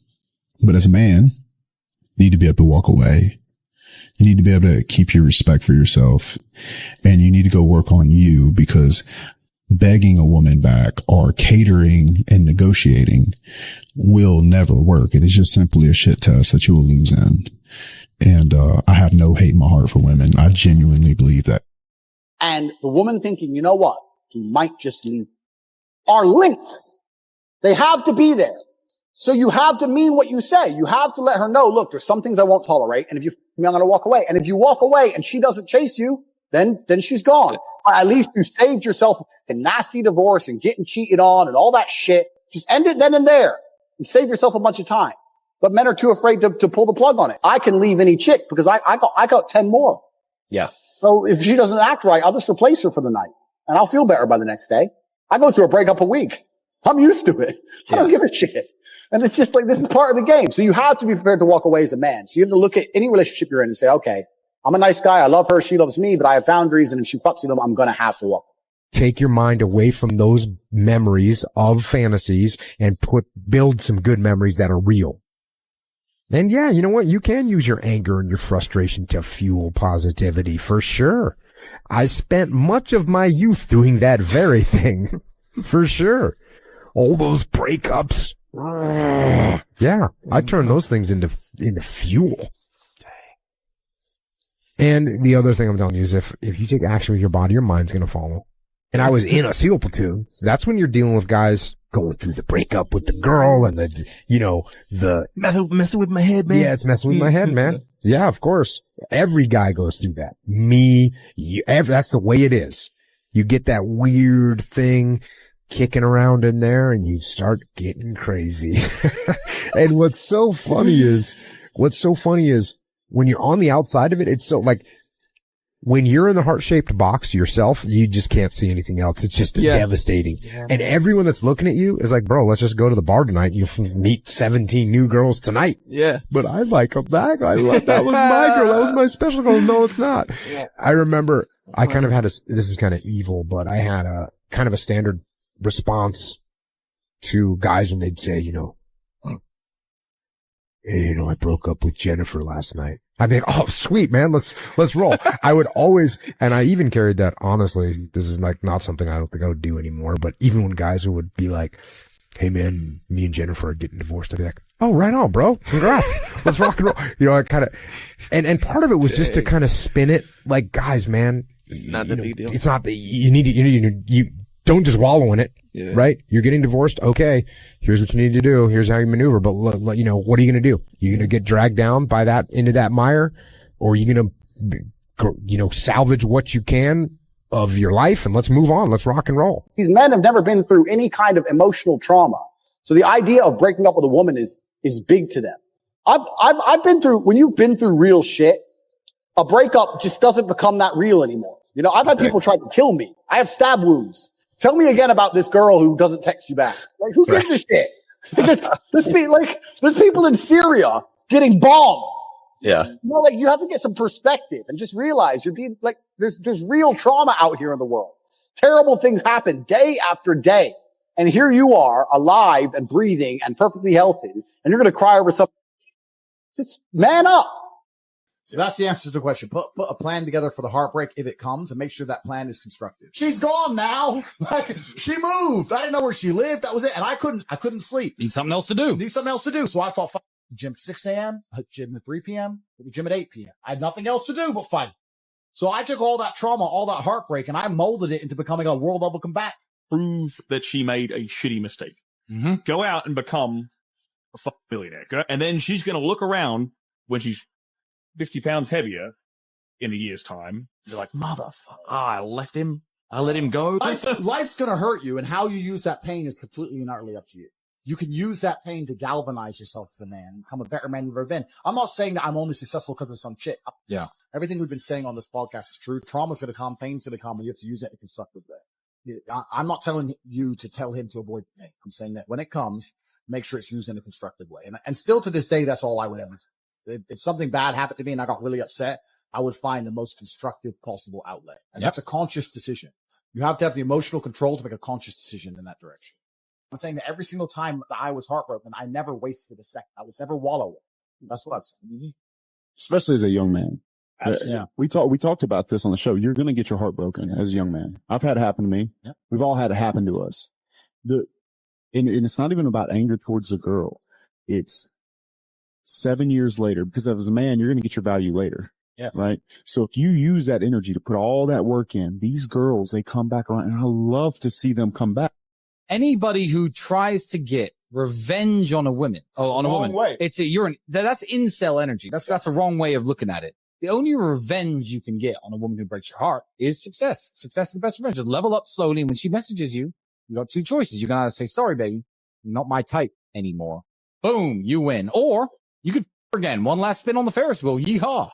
E: But as a man, you need to be able to walk away. You need to be able to keep your respect for yourself, and you need to go work on you, because begging a woman back or catering and negotiating will never work. It is just simply a shit test that you will lose in. And I have no hate in my heart for women. I genuinely believe that.
B: And the woman thinking, you know what, he might just leave, are linked. They have to be there. So you have to mean what you say. You have to let her know, look, there's some things I won't tolerate. And if you, I'm going to walk away. And if you walk away and she doesn't chase you, then she's gone. At least you saved yourself a nasty divorce and getting cheated on and all that shit. Just end it then and there and save yourself a bunch of time. But men are too afraid to pull the plug on it. I can leave any chick because I got 10 more.
A: Yeah.
B: So if she doesn't act right, I'll just replace her for the night. and I'll feel better by the next day. I go through a breakup a week. I'm used to it. I don't give a shit. And it's just like, this is part of the game. So you have to be prepared to walk away as a man. So you have to look at any relationship you're in and say, okay, I'm a nice guy. I love her. She loves me, but I have boundaries. And if she fucks with them, I'm going to have to walk.
G: Take your mind away from those memories of fantasies and build some good memories that are real. And yeah, you know what? You can use your anger and your frustration to fuel positivity for sure. I spent much of my youth doing that very thing for sure. All those breakups. Yeah, I turned those things into fuel. And the other thing I'm telling you is if you take action with your body, your mind's going to follow. And I was in a SEAL platoon. That's when you're dealing with guys going through the breakup with the girl and the
H: Messing with my head, man.
G: Yeah, it's messing with my head, man. Yeah, of course. Every guy goes through that. Me, you, that's the way it is. You get that weird thing kicking around in there and you start getting crazy. And what's so funny is when you're on the outside of it, it's so like, when you're in the heart-shaped box yourself, you just can't see anything else. It's just devastating. Yeah, and everyone that's looking at you is like, bro, let's just go to the bar tonight. You'll meet 17 new girls tonight. Yeah. But I like them back. That was my girl. That was my special girl. No, it's not. Yeah. I remember I kind of had this is kind of evil, but I had a kind of a standard response to guys when they'd say, hey, I broke up with Jennifer last night. I'd be like, oh, sweet, man. Let's roll. I would always, and I even carried that, honestly, this is like not something I don't think I would do anymore, but even when guys would be like, hey man, me and Jennifer are getting divorced, I'd be like, oh, right on, bro. Congrats. Let's rock and roll. I kind of, and part of it was just to kind of spin it like, guys, man,
H: it's not the big deal.
G: It's not you don't just wallow in it. Yeah. Right? You're getting divorced. Okay. Here's what you need to do. Here's how you maneuver. But what are you going to do? You're going to get dragged down by that into that mire, or are you going to, salvage what you can of your life and let's move on. Let's rock and roll.
B: These men have never been through any kind of emotional trauma. So the idea of breaking up with a woman is big to them. I've been through, when you've been through real shit, a breakup just doesn't become that real anymore. I've had people try to kill me. I have stab wounds. Tell me again about this girl who doesn't text you back. Like, who gives a shit? There's people in Syria getting bombed.
A: Yeah.
B: You have to get some perspective and just realize you're being there's real trauma out here in the world. Terrible things happen day after day. And here you are alive and breathing and perfectly healthy. And you're going to cry over something. Just man up.
D: So that's the answer to the question. Put a plan together for the heartbreak if it comes and make sure that plan is constructive. She's gone now. She moved. I didn't know where she lived. That was it. And I couldn't sleep.
I: Need something else to do. So I thought, gym at 6 a.m., gym at 3 p.m., gym at 8 p.m. I had nothing else to do but fight. So I took all that trauma, all that heartbreak, and I molded it into becoming a world level combatant.
J: Prove that she made a shitty mistake. Mm-hmm. Go out and become a fucking millionaire. And then she's going to look around when she's 50 pounds heavier in a year's time. You're like, motherfucker, I let him go.
D: Life's going to hurt you, and how you use that pain is completely and utterly up to you. You can use that pain to galvanize yourself as a man and become a better man you've ever been. I'm not saying that I'm only successful because of some chick.
I: Yeah.
D: Everything we've been saying on this podcast is true. Trauma's going to come, pain's going to come, and you have to use it in a constructive way. I'm not telling you to tell him to avoid the pain. I'm saying that when it comes, make sure it's used in a constructive way. And still to this day, that's all I would ever do. If something bad happened to me and I got really upset, I would find the most constructive possible outlet. And that's a conscious decision. You have to have the emotional control to make a conscious decision in that direction. I'm saying that every single time that I was heartbroken, I never wasted a second. I was never wallowing. That's what I'm saying.
K: Especially as a young man.
D: Yeah.
K: We talked about this on the show. You're going to get your heart broken as a young man. I've had it happen to me.
D: Yep.
K: We've all had it happen to us. And it's not even about anger towards the girl. It's 7 years later, because as a man, you're going to get your value later.
D: Yes.
K: Right. So if you use that energy to put all that work in, these girls, they come back around, and I love to see them come back.
I: Anybody who tries to get revenge on a woman,
D: way.
I: That's incel energy. That's a wrong way of looking at it. The only revenge you can get on a woman who breaks your heart is success. Success is the best revenge. Just level up slowly. And when she messages you, you got two choices. You can either say, sorry, baby, you're not my type anymore. Boom, you win. Or you could again, one last spin on the Ferris wheel. Yeehaw.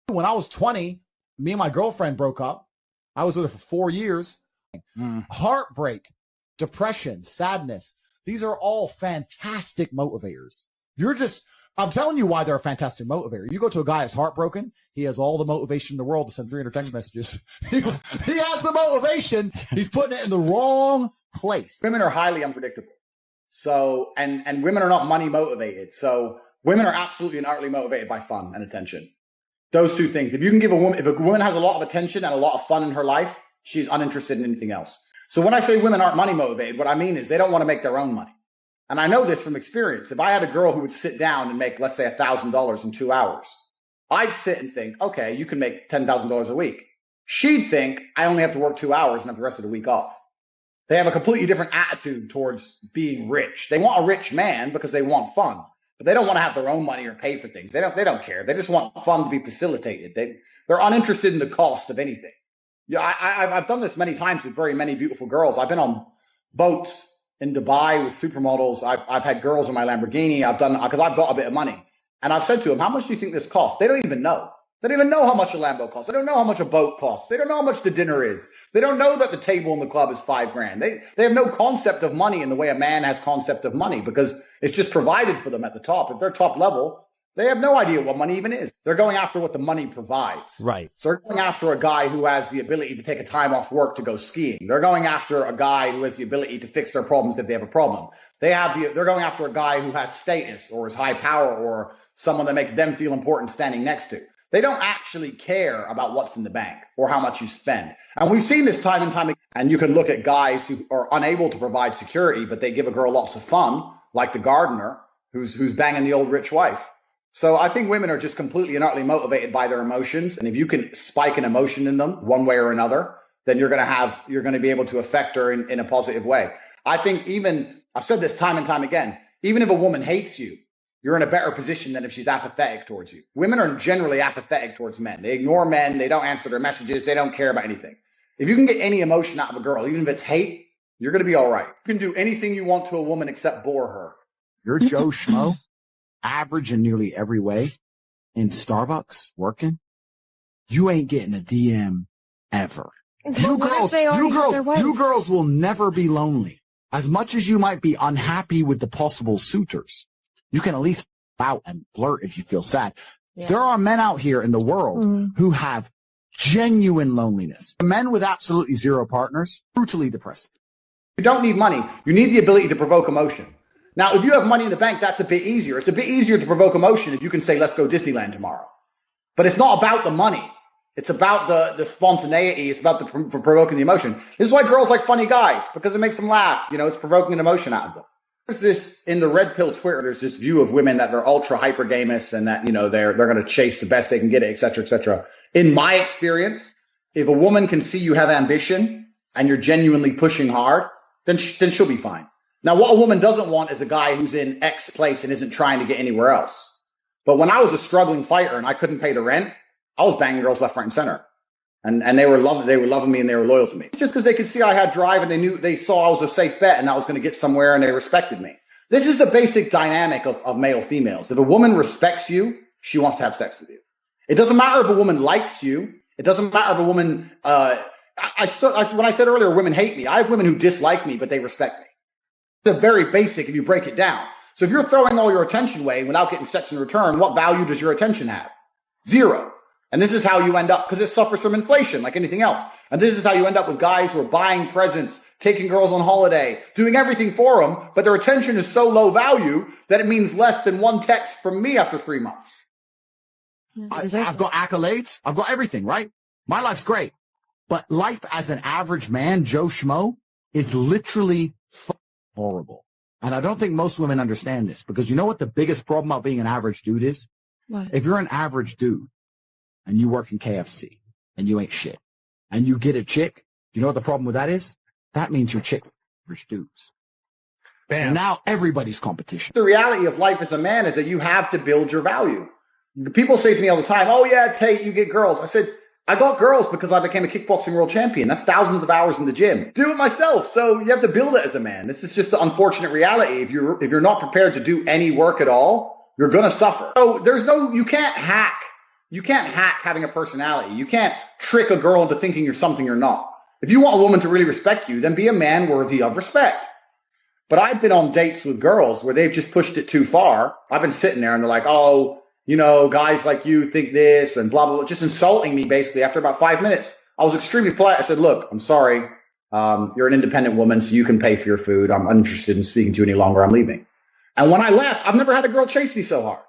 D: When I was 20, me and my girlfriend broke up.
L: I was with her for 4 years. Heartbreak, depression, sadness. These are all fantastic motivators. I'm telling you why they're a fantastic motivator. You go to a guy who's heartbroken. He has all the motivation in the world to send 300 text messages. He has the motivation. He's putting it in the wrong place.
C: Women are highly unpredictable. So, and women are not money motivated. So women are absolutely and utterly motivated by fun and attention. Those two things. If a woman has a lot of attention and a lot of fun in her life, she's uninterested in anything else. So when I say women aren't money motivated, what I mean is they don't want to make their own money. And I know this from experience. If I had a girl who would sit down and make, let's say, $1,000 in 2 hours, I'd sit and think, okay, you can make $10,000 a week. She'd think I only have to work 2 hours and have the rest of the week off. They have a completely different attitude towards being rich. They want a rich man because they want fun, but they don't want to have their own money or pay for things. They don't care. They just want fun to be facilitated. They're uninterested in the cost of anything. Yeah, I've done this many times with very many beautiful girls. I've been on boats in Dubai with supermodels. I've had girls in my Lamborghini. Because I've got a bit of money. And I've said to them, how much do you think this costs? They don't even know. They don't even know how much a Lambo costs. They don't know how much a boat costs. They don't know how much the dinner is. They don't know that the table in the club is $5,000. They have no concept of money in the way a man has concept of money because it's just provided for them at the top. If they're top level, they have no idea what money even is. They're going after what the money provides.
L: Right.
C: So they're going after a guy who has the ability to take a time off work to go skiing. They're going after a guy who has the ability to fix their problems if they have a problem. They're going after a guy who has status or is high power or someone that makes them feel important standing next to. They don't actually care about what's in the bank or how much you spend. And we've seen this time and time again. And you can look at guys who are unable to provide security, but they give a girl lots of fun, like the gardener who's banging the old rich wife. So I think women are just completely and utterly motivated by their emotions. And if you can spike an emotion in them one way or another, then you're going to be able to affect her in a positive way. I think I've said this time and time again, even if a woman hates you, you're in a better position than if she's apathetic towards you. Women are generally apathetic towards men. They ignore men. They don't answer their messages. They don't care about anything. If you can get any emotion out of a girl, even if it's hate, you're going to be all right. You can do anything you want to a woman except bore her.
D: You're Joe Schmo, average in nearly every way, in Starbucks working. You ain't getting a DM ever. You girls will never be lonely. As much as you might be unhappy with the possible suitors, you can at least out and flirt if you feel sad. Yeah. There are men out here in the world who have genuine loneliness. Men with absolutely zero partners, brutally depressing.
C: You don't need money. You need the ability to provoke emotion. Now, if you have money in the bank, that's a bit easier. It's a bit easier to provoke emotion if you can say, let's go Disneyland tomorrow. But it's not about the money. It's about the spontaneity. It's about for provoking the emotion. This is why girls like funny guys, because it makes them laugh. You know, it's provoking an emotion out of them. There's this in the red pill Twitter. There's this view of women that they're ultra hypergamous and that, you know, they're going to chase the best they can get, et cetera, et cetera. In my experience, if a woman can see you have ambition and you're genuinely pushing hard, then she'll be fine. Now, what a woman doesn't want is a guy who's in X place and isn't trying to get anywhere else. But when I was a struggling fighter and I couldn't pay the rent, I was banging girls left, right, and center. And they were loving me and they were loyal to me. Just because they could see I had drive and they saw I was a safe bet and I was going to get somewhere and they respected me. This is the basic dynamic of male females. If a woman respects you, she wants to have sex with you. It doesn't matter if a woman likes you. It doesn't matter if a woman, when I said earlier, women hate me. I have women who dislike me, but they respect me. It's very basic if you break it down. So if you're throwing all your attention away without getting sex in return, what value does your attention have? Zero. And this is how you end up, because it suffers from inflation like anything else. And this is how you end up with guys who are buying presents, taking girls on holiday, doing everything for them, but their attention is so low value that it means less than one text from me after 3 months.
D: I've got accolades. I've got everything, right? My life's great. But life as an average man, Joe Schmo, is literally horrible. And I don't think most women understand this, because you know what the biggest problem about being an average dude is? What? If you're an average dude, and you work in KFC, and you ain't shit, and you get a chick, you know what the problem with that is? That means you're chick average dudes. Bam. So now everybody's competition.
C: The reality of life as a man is that you have to build your value. People say to me all the time, oh yeah, Tate, you get girls. I said, I got girls because I became a kickboxing world champion. That's thousands of hours in the gym. Do it myself. So you have to build it as a man. This is just the unfortunate reality. If you're not prepared to do any work at all, you're going to suffer. So you can't hack
D: You can't hack having a personality. You can't trick a girl into thinking you're something you're not. If you want a woman to really respect you, then be a man worthy of respect. But I've been on dates with girls where they've just pushed it too far. I've been sitting there and they're like, oh, you know, guys like you think this and blah, blah, blah, just insulting me basically after about 5 minutes. I was extremely polite. I said, look, I'm sorry. You're an independent woman, so you can pay for your food. I'm uninterested in speaking to you any longer. I'm leaving. And when I left, I've never had a girl chase me so hard.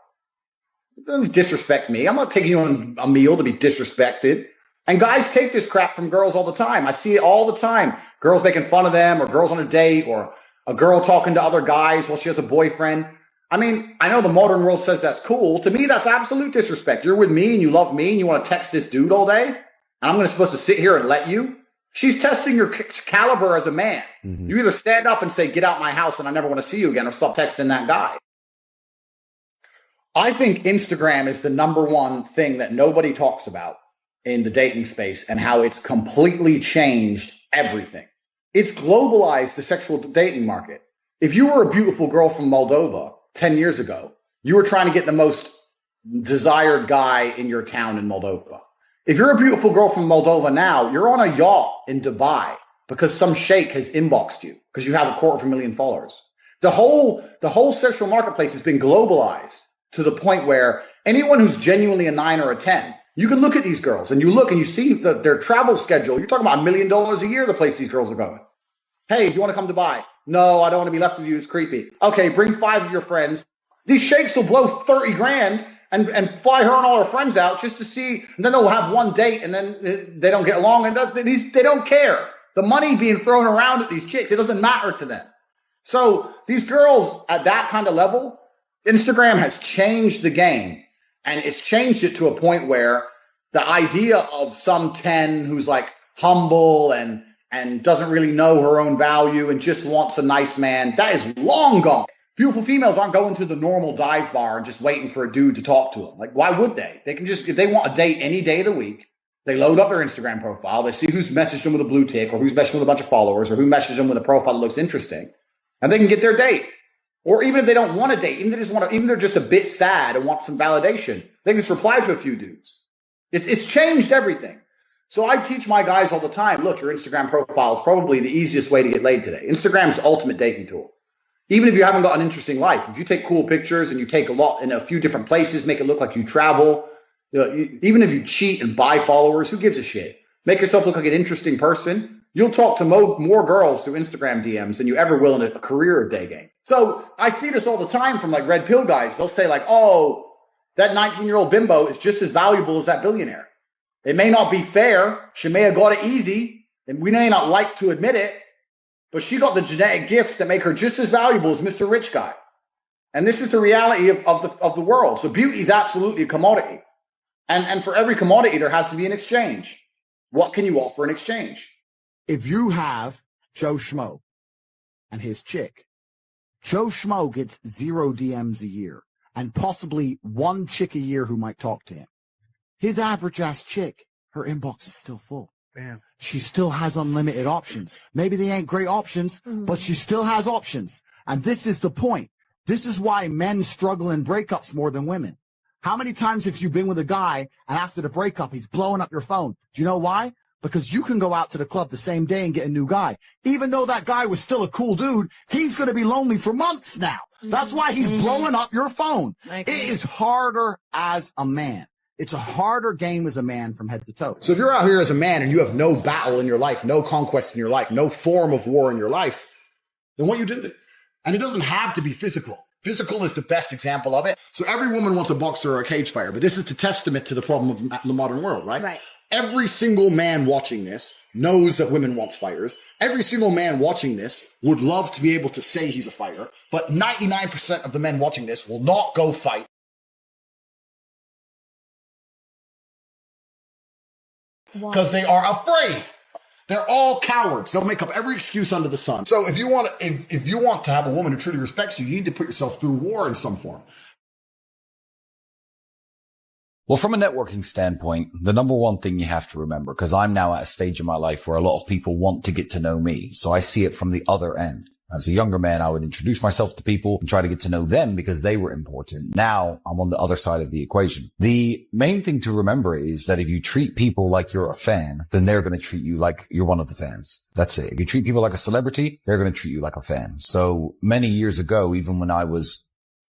D: Don't disrespect me. I'm not taking you on a meal to be disrespected. And guys take this crap from girls all the time. I see it all the time. Girls making fun of them, or girls on a date, or a girl talking to other guys while she has a boyfriend. I mean, I know the modern world says that's cool. To me, that's absolute disrespect. You're with me and you love me and you want to text this dude all day, and I'm supposed to sit here and let you? She's testing your caliber as a man. Mm-hmm. You either stand up and say, get out my house and I never want to see you again, or stop texting that guy. I think Instagram is the number one thing that nobody talks about in the dating space, and how it's completely changed everything. It's globalized the sexual dating market. If you were a beautiful girl from Moldova 10 years ago, you were trying to get the most desired guy in your town in Moldova. If you're a beautiful girl from Moldova now, you're on a yacht in Dubai because some sheikh has inboxed you because you have 250,000 followers. The whole sexual marketplace has been globalized to the point where anyone who's genuinely a 9 or a 10, you can look at these girls and you look and you see their travel schedule. You're talking about $1 million a year, the place these girls are going. Hey, do you want to come to Dubai? No, I don't want to be left with you. It's creepy. Okay, bring 5 of your friends. These sheikhs will blow 30 grand and fly her and all her friends out just to see. And then they'll have one date and then they don't get along. And they don't care. The money being thrown around at these chicks, it doesn't matter to them. So these girls at that kind of level, Instagram has changed the game. And it's changed it to a point where the idea of some 10 who's like humble and doesn't really know her own value and just wants a nice man, that is long gone. Beautiful females aren't going to the normal dive bar and just waiting for a dude to talk to them. Like, why would they? They can just, if they want a date any day of the week, they load up their Instagram profile, they see who's messaged them with a blue tick, or who's messaged them with a bunch of followers, or who messaged them with a profile that looks interesting, and they can get their date. Or even if they don't want a date, even they're just a bit sad and want some validation, they can just reply to a few dudes. It's changed everything. So I teach my guys all the time, look, your Instagram profile is probably the easiest way to get laid today. Instagram's the ultimate dating tool. Even if you haven't got an interesting life, if you take cool pictures and you take a lot in a few different places, make it look like you travel, even if you cheat and buy followers, who gives a shit? Make yourself look like an interesting person. You'll talk to more girls through Instagram DMs than you ever will in a career or day game. So I see this all the time from like red pill guys. They'll say like, oh, that 19-year-old bimbo is just as valuable as that billionaire. It may not be fair. She may have got it easy, and we may not like to admit it, but she got the genetic gifts that make her just as valuable as Mr. Rich Guy. And this is the reality of the world. So beauty is absolutely a commodity. And for every commodity, there has to be an exchange. What can you offer in exchange?
L: If you have Joe Schmo and his chick, Joe Schmo gets 0 DMs a year and possibly 1 chick a year who might talk to him. His average ass chick, her inbox is still full.
H: Damn.
L: She still has unlimited options. Maybe they ain't great options, but she still has options. And this is the point. This is why men struggle in breakups more than women. How many times have you been with a guy and after the breakup, he's blowing up your phone? Do you know why? Because you can go out to the club the same day and get a new guy. Even though that guy was still a cool dude, he's going to be lonely for months now. That's why he's blowing up your phone. It is harder as a man. It's a harder game as a man from head to toe.
C: So if you're out here as a man and you have no battle in your life, no conquest in your life, no form of war in your life, then what you do? And it doesn't have to be physical. Physical is the best example of it. So every woman wants a boxer or a cage fighter, but this is the testament to the problem of the modern world, right? Right. Every single man watching this knows that women want fighters. Every single man watching this would love to be able to say he's a fighter, but 99% of the men watching this will not go fight. Because they are afraid. They're all cowards. They'll make up every excuse under the sun. So if you want to have a woman who truly respects you, you need to put yourself through war in some form.
M: Well, from a networking standpoint, the number one thing you have to remember, because I'm now at a stage in my life where a lot of people want to get to know me. So I see it from the other end. As a younger man, I would introduce myself to people and try to get to know them because they were important. Now I'm on the other side of the equation. The main thing to remember is that if you treat people like you're a fan, then they're going to treat you like you're one of the fans. That's it. If you treat people like a celebrity, they're going to treat you like a fan. So many years ago, even when I was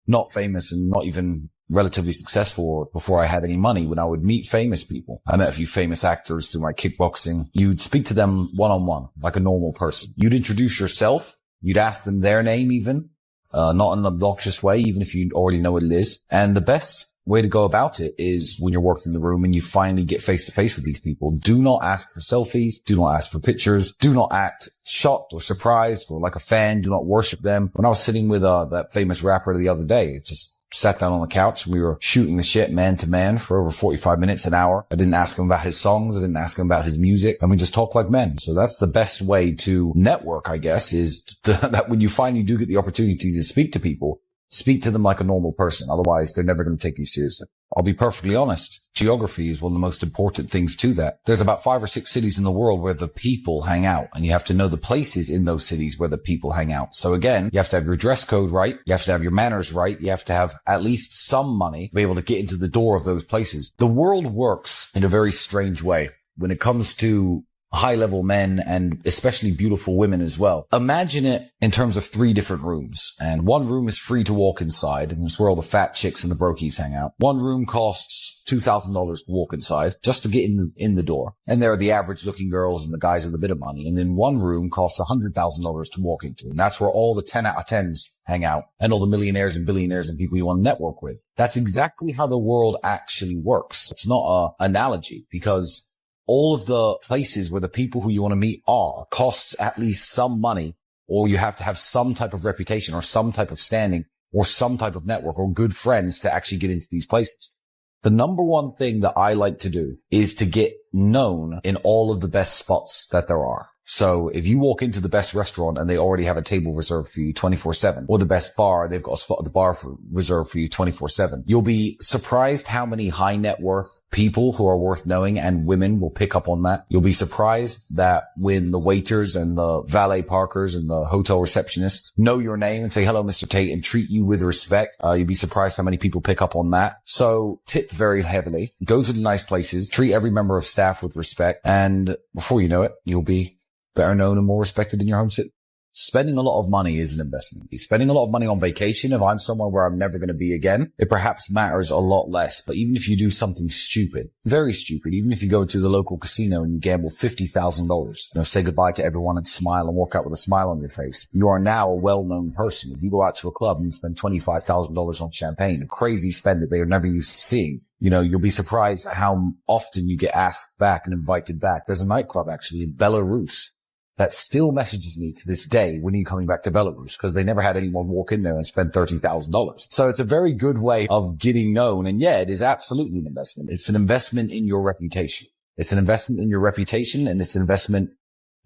M: not famous and not even relatively successful, or before I had any money, when I would meet famous people, I met a few famous actors through my kickboxing. You'd speak to them one-on-one like a normal person. You'd introduce yourself. You'd ask them their name even, not in an obnoxious way, even if you already know what it is. And the best way to go about it is when you're working in the room and you finally get face to face with these people. Do not ask for selfies. Do not ask for pictures. Do not act shocked or surprised or like a fan. Do not worship them. When I was sitting with that famous rapper the other day, it just sat down on the couch and we were shooting the shit man to man for over 45 minutes, an hour. I didn't ask him about his songs. I didn't ask him about his music. And we just talked like men. So that's the best way to network, I guess, is that when you finally do get the opportunity to speak to people, speak to them like a normal person. Otherwise, they're never going to take you seriously. I'll be perfectly honest. Geography is one of the most important things to that. There's about 5 or 6 cities in the world where the people hang out, and you have to know the places in those cities where the people hang out. So again, you have to have your dress code right. You have to have your manners right. You have to have at least some money to be able to get into the door of those places. The world works in a very strange way when it comes to high-level men and especially beautiful women as well. Imagine it in terms of 3 different rooms, and one room is free to walk inside, and it's where all the fat chicks and the brokies hang out. One room costs $2,000 to walk inside just to get in the door, and there are the average-looking girls and the guys with a bit of money. And then one room costs $100,000 to walk into, and that's where all the 10 out of 10s hang out, and all the millionaires and billionaires and people you want to network with. That's exactly how the world actually works. It's not an analogy, because all of the places where the people who you want to meet are costs at least some money, or you have to have some type of reputation or some type of standing or some type of network or good friends to actually get into these places. The number one thing that I like to do is to get known in all of the best spots that there are. So if you walk into the best restaurant and they already have a table reserved for you 24/7, or the best bar, they've got a spot at the bar reserved for you 24/7, you'll be surprised how many high net worth people who are worth knowing and women will pick up on that. You'll be surprised that when the waiters and the valet parkers and the hotel receptionists know your name and say, "Hello, Mr. Tate," and treat you with respect. You'll be surprised how many people pick up on that. So tip very heavily, go to the nice places, treat every member of staff with respect, and before you know it, you'll be better known and more respected in your home city. Spending a lot of money is an investment. Spending a lot of money on vacation, if I'm somewhere where I'm never going to be again, it perhaps matters a lot less. But even if you do something stupid, very stupid, even if you go to the local casino and you gamble $50,000, say goodbye to everyone and smile and walk out with a smile on your face, you are now a well-known person. If you go out to a club and spend $25,000 on champagne, a crazy spend that they are never used to seeing, you'll be surprised at how often you get asked back and invited back. There's a nightclub actually in Belarus that still messages me to this day, "When are you coming back to Belarus?" Because they never had anyone walk in there and spend $30,000. So it's a very good way of getting known. And yeah, it is absolutely an investment. It's an investment in your reputation. It's an investment in your reputation, and it's an investment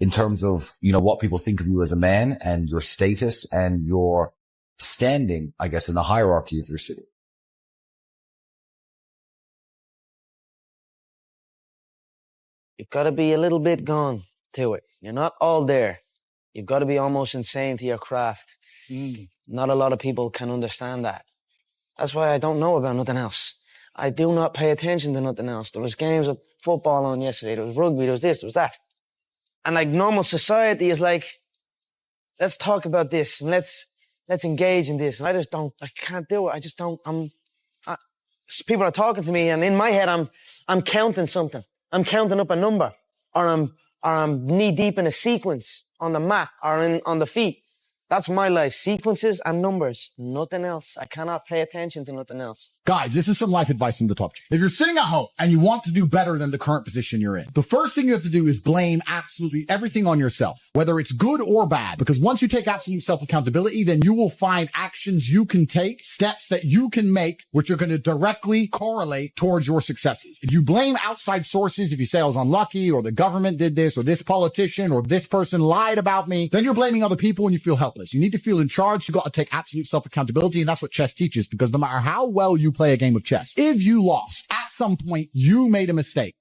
M: in terms of, what people think of you as a man and your status and your standing, I guess, in the hierarchy of your city.
N: You've got to be a little bit gone to it. You're not all there. You've got to be almost insane to your craft. Not a lot of people can understand that. That's why I don't know about nothing else. I do not pay attention to nothing else. There was games of football on yesterday. There was rugby. There was this. There was that. And like normal society is like, let's talk about this and let's engage in this. And I can't do it. I just don't, people are talking to me and in my head, I'm counting something. I'm counting up a number, or I'm knee deep in a sequence on the mat or on the feet. That's my life. Sequences and numbers. Nothing else. I cannot pay attention to nothing else.
L: Guys, this is some life advice from the top. If you're sitting at home and you want to do better than the current position you're in, the first thing you have to do is blame absolutely everything on yourself, whether it's good or bad. Because once you take absolute self-accountability, then you will find actions you can take, steps that you can make, which are going to directly correlate towards your successes. If you blame outside sources, if you say I was unlucky, or the government did this, or this politician, or this person lied about me, then you're blaming other people and you feel helpless. You need to feel in charge. You got to take absolute self-accountability, and that's what chess teaches, because no matter how well you play a game of chess, if you lost, at some point you made a mistake.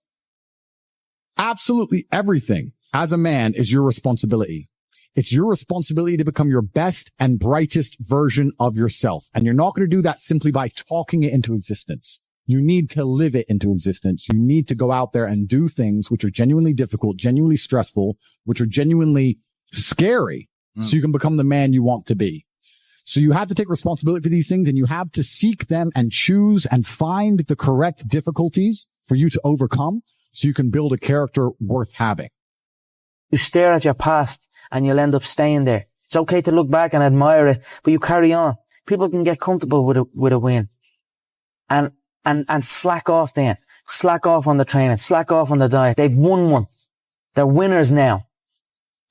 L: Absolutely everything as a man is your responsibility.
O: It's your responsibility to become your best and brightest version of yourself. And you're not going to do that simply by talking it into existence. You need to live it into existence. You need to go out there and do things which are genuinely difficult, genuinely stressful, which are genuinely scary, so you can become the man you want to be. So you have to take responsibility for these things, and you have to seek them and choose and find the correct difficulties for you to overcome so you can build a character worth having.
P: You stare at your past and you'll end up staying there. It's okay to look back and admire it, but you carry on. People can get comfortable with a win and slack off then. Slack off on the training, slack off on the diet. They've won one. They're winners now.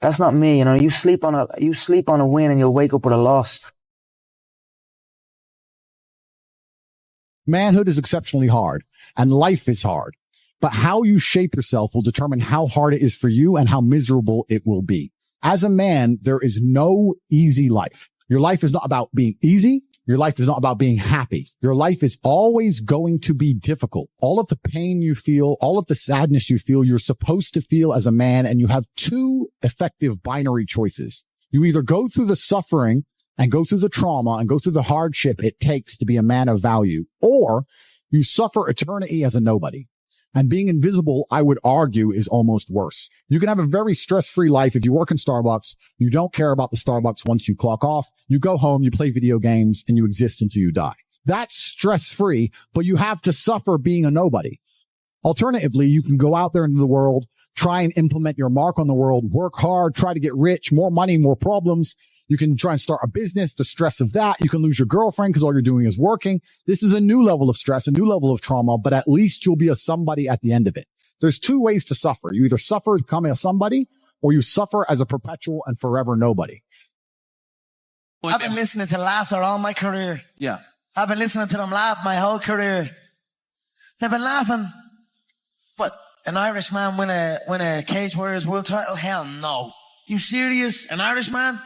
P: That's not me. You know, you sleep on a win and you'll wake up with a loss.
O: Manhood is exceptionally hard and life is hard, but how you shape yourself will determine how hard it is for you and how miserable it will be. As a man, there is no easy life. Your life is not about being easy. Your life is not about being happy. Your life is always going to be difficult. All of the pain you feel, all of the sadness you feel, you're supposed to feel as a man, and you have two effective binary choices. You either go through the suffering and go through the trauma and go through the hardship it takes to be a man of value, or you suffer eternity as a nobody. And being invisible, I would argue, is almost worse. You can have a very stress-free life if you work in Starbucks. You don't care about the Starbucks once you clock off. You go home, you play video games, and you exist until you die. That's stress-free, but you have to suffer being a nobody. Alternatively, you can go out there into the world, try and implement your mark on the world, work hard, try to get rich, more money, more problems. You can try and start a business, the stress of that. You can lose your girlfriend because all you're doing is working. This is a new level of stress, a new level of trauma, but at least you'll be a somebody at the end of it. There's two ways to suffer. You either suffer becoming a somebody, or you suffer as a perpetual and forever nobody.
Q: I've been listening to laughter all my career.
I: Yeah.
Q: I've been listening to them laugh my whole career. They've been laughing. But an Irishman win a Cage Warriors world title? Hell no. You serious? An Irishman?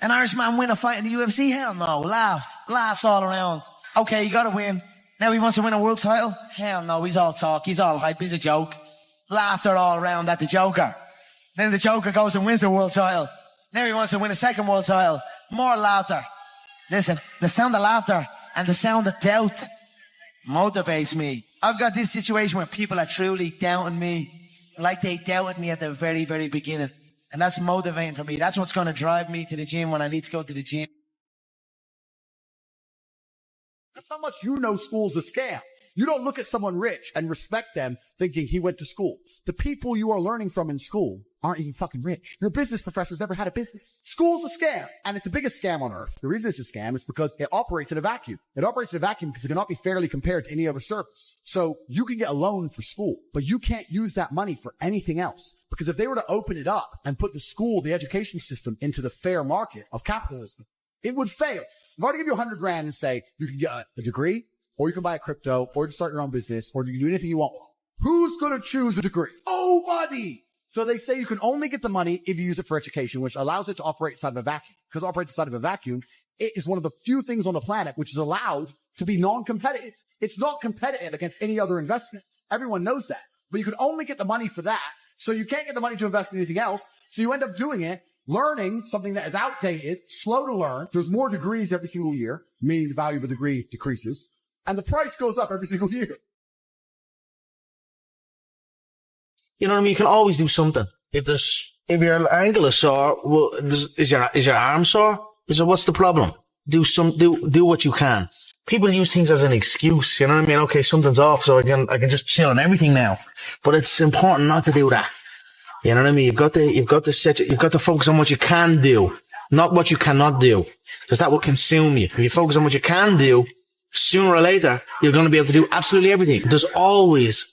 Q: An Irishman win a fight in the UFC? Hell no. Laughs all around. Okay, you gotta win. Now he wants to win a world title? Hell no, he's all talk. He's all hype. He's a joke. Laughter all around at the Joker. Then the Joker goes and wins the world title. Now he wants to win a second world title. More laughter. Listen, the sound of laughter and the sound of doubt motivates me. I've got this situation where people are truly doubting me, like they doubted me at the very, very beginning. And that's motivating for me. That's what's going to drive me to the gym when I need to go to the gym.
L: That's how much you know school's a scam. You don't look at someone rich and respect them thinking he went to school. The people you are learning from in school aren't even fucking rich. Your business professor's never had a business. School's a scam, and it's the biggest scam on earth. The reason it's a scam is because it operates in a vacuum. It operates in a vacuum because it cannot be fairly compared to any other service. So you can get a loan for school, but you can't use that money for anything else. Because if they were to open it up and put the school, the education system, into the fair market of capitalism, it would fail. If I were to give you $100,000 and say you can get a degree, or you can buy a crypto, or you can start your own business, or you can do anything you want, who's going to choose a degree? Nobody! So they say you can only get the money if you use it for education, which allows it to operate inside of a vacuum. Because it operates inside of a vacuum, it is one of the few things on the planet which is allowed to be non-competitive. It's not competitive against any other investment. Everyone knows that. But you can only get the money for that. So you can't get the money to invest in anything else. So you end up doing it, learning something that is outdated, slow to learn. There's more degrees every single year, meaning the value of a degree decreases. And the price goes up every single year.
P: You know what I mean? You can always do something. If your ankle is sore, well, is your arm sore? What's the problem? Do what you can. People use things as an excuse. You know what I mean? Okay, something's off, so I can just chill on everything now. But it's important not to do that. You know what I mean? You've got to focus on what you can do, not what you cannot do, because that will consume you. If you focus on what you can do, sooner or later, you're going to be able to do absolutely everything. There's always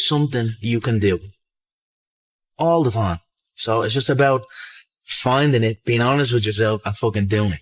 P: something you can do. All the time. So it's just about finding it, being honest with yourself, and fucking doing it.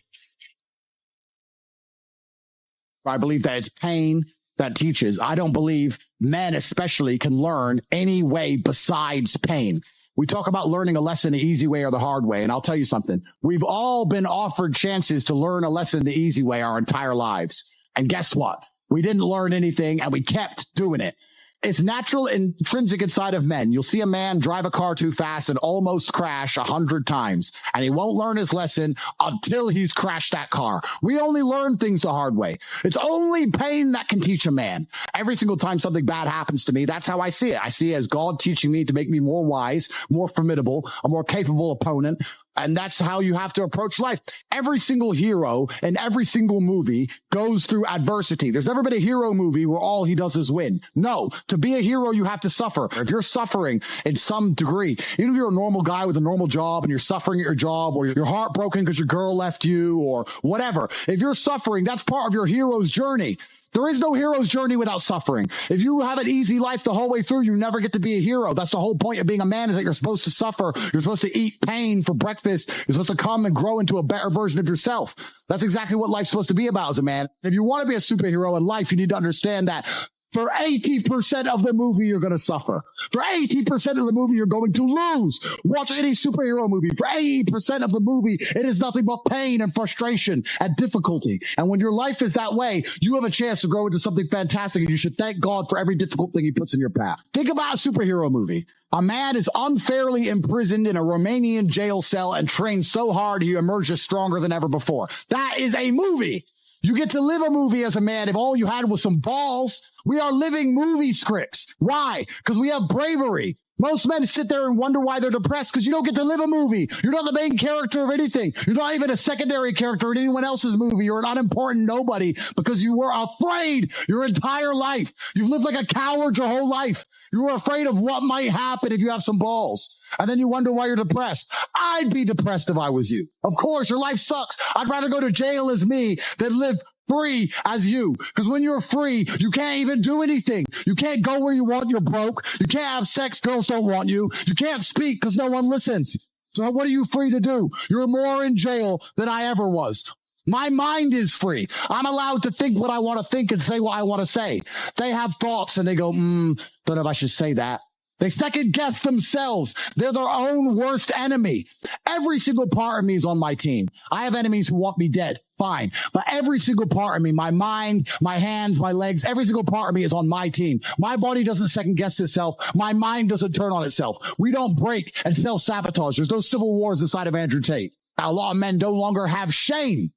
O: I believe that it's pain that teaches. I don't believe men especially can learn any way besides pain. We talk about learning a lesson the easy way or the hard way. And I'll tell you something. We've all been offered chances to learn a lesson the easy way our entire lives. And guess what? We didn't learn anything and we kept doing it. It's natural, intrinsic inside of men. You'll see a man drive a car too fast and almost crash 100 times, and he won't learn his lesson until he's crashed that car. We only learn things the hard way. It's only pain that can teach a man. Every single time something bad happens to me, that's how I see it. I see it as God teaching me to make me more wise, more formidable, a more capable opponent. And that's how you have to approach life. Every single hero in every single movie goes through adversity. There's never been a hero movie where all he does is win. No, to be a hero, you have to suffer. If you're suffering in some degree, even if you're a normal guy with a normal job and you're suffering at your job, or you're heartbroken because your girl left you or whatever, if you're suffering, that's part of your hero's journey. There is no hero's journey without suffering. If you have an easy life the whole way through, you never get to be a hero. That's the whole point of being a man, is that you're supposed to suffer. You're supposed to eat pain for breakfast. You're supposed to come and grow into a better version of yourself. That's exactly what life's supposed to be about as a man. If you want to be a superhero in life, you need to understand that for 80% of the movie, you're going to suffer. For 80% of the movie, you're going to lose. Watch any superhero movie. For 80% of the movie, it is nothing but pain and frustration and difficulty. And when your life is that way, you have a chance to grow into something fantastic, and you should thank God for every difficult thing he puts in your path. Think about a superhero movie. A man is unfairly imprisoned in a Romanian jail cell and trained so hard he emerges stronger than ever before. That is a movie. You get to live a movie as a man if all you had was some balls. We are living movie scripts. Why? Because we have bravery. Most men sit there and wonder why they're depressed, because you don't get to live a movie. You're not the main character of anything. You're not even a secondary character in anyone else's movie. You're an unimportant nobody because you were afraid your entire life. You've lived like a coward your whole life. You were afraid of what might happen if you have some balls. And then you wonder why you're depressed. I'd be depressed if I was you. Of course, your life sucks. I'd rather go to jail as me than live free as you. Because when you're free, you can't even do anything. You can't go where you want. You're broke. You can't have sex. Girls don't want you. You can't speak because no one listens. So what are you free to do? You're more in jail than I ever was. My mind is free. I'm allowed to think what I want to think and say what I want to say. They have thoughts and they go, don't know if I should say that. They second guess themselves. They're their own worst enemy. Every single part of me is on my team. I have enemies who want me dead. Fine. But every single part of me, my mind, my hands, my legs, every single part of me is on my team. My body doesn't second guess itself. My mind doesn't turn on itself. We don't break and self-sabotage. There's no civil wars inside of Andrew Tate. Now, a lot of men no longer have shame.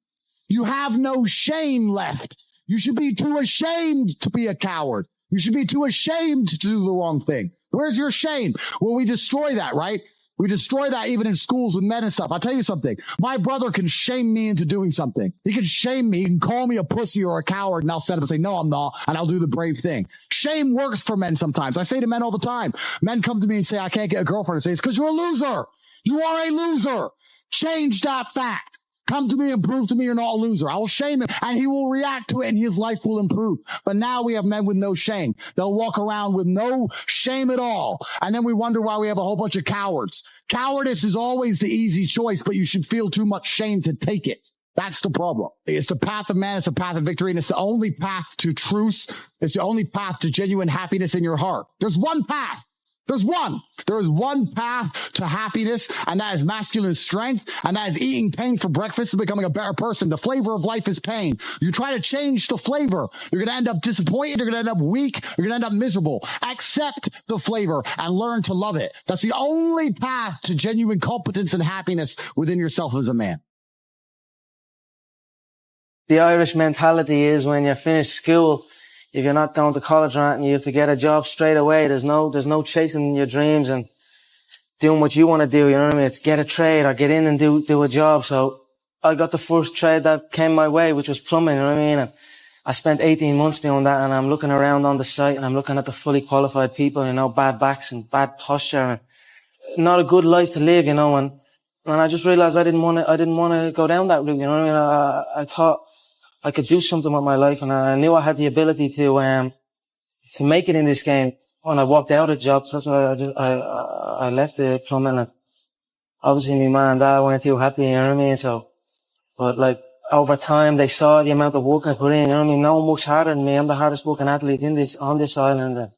O: You have no shame left. You should be too ashamed to be a coward. You should be too ashamed to do the wrong thing. Where's your shame? Well, we destroy that, right? We destroy that even in schools with men and stuff. I'll tell you something. My brother can shame me into doing something. He can shame me. He can call me a pussy or a coward, and I'll stand up and say, no, I'm not, and I'll do the brave thing. Shame works for men sometimes. I say to men all the time, men come to me and say, I can't get a girlfriend. I say, it's because you're a loser. You are a loser. Change that fact. Come to me and prove to me you're not a loser. I will shame him, and he will react to it, and his life will improve. But now we have men with no shame. They'll walk around with no shame at all. And then we wonder why we have a whole bunch of cowards. Cowardice is always the easy choice, but you should feel too much shame to take it. That's the problem. It's the path of man. It's the path of victory. And it's the only path to truce. It's the only path to genuine happiness in your heart. There's one path. There's one. There is one path to happiness, and that is masculine strength, and that is eating pain for breakfast and becoming a better person. The flavor of life is pain. You try to change the flavor, you're going to end up disappointed, you're going to end up weak, you're going to end up miserable. Accept the flavor and learn to love it. That's the only path to genuine competence and happiness within yourself as a man.
N: The Irish mentality is when you finish school, if you're not going to college or anything, you have to get a job straight away. There's no chasing your dreams and doing what you want to do. You know what I mean? It's get a trade or get in and do a job. So I got the first trade that came my way, which was plumbing. You know what I mean? And I spent 18 months doing that, and I'm looking around on the site and I'm looking at the fully qualified people, you know, bad backs and bad posture and not a good life to live, you know, and I just realized I didn't want to go down that route. You know what I mean? I thought I could do something with my life, and I knew I had the ability to make it in this game. When I walked out of jobs, that's why I left the plumbing, and obviously my mom and dad weren't too happy, you know what I mean? So, but like, over time, they saw the amount of work I put in, you know what I mean? No one works harder than me. I'm the hardest working athlete on this island.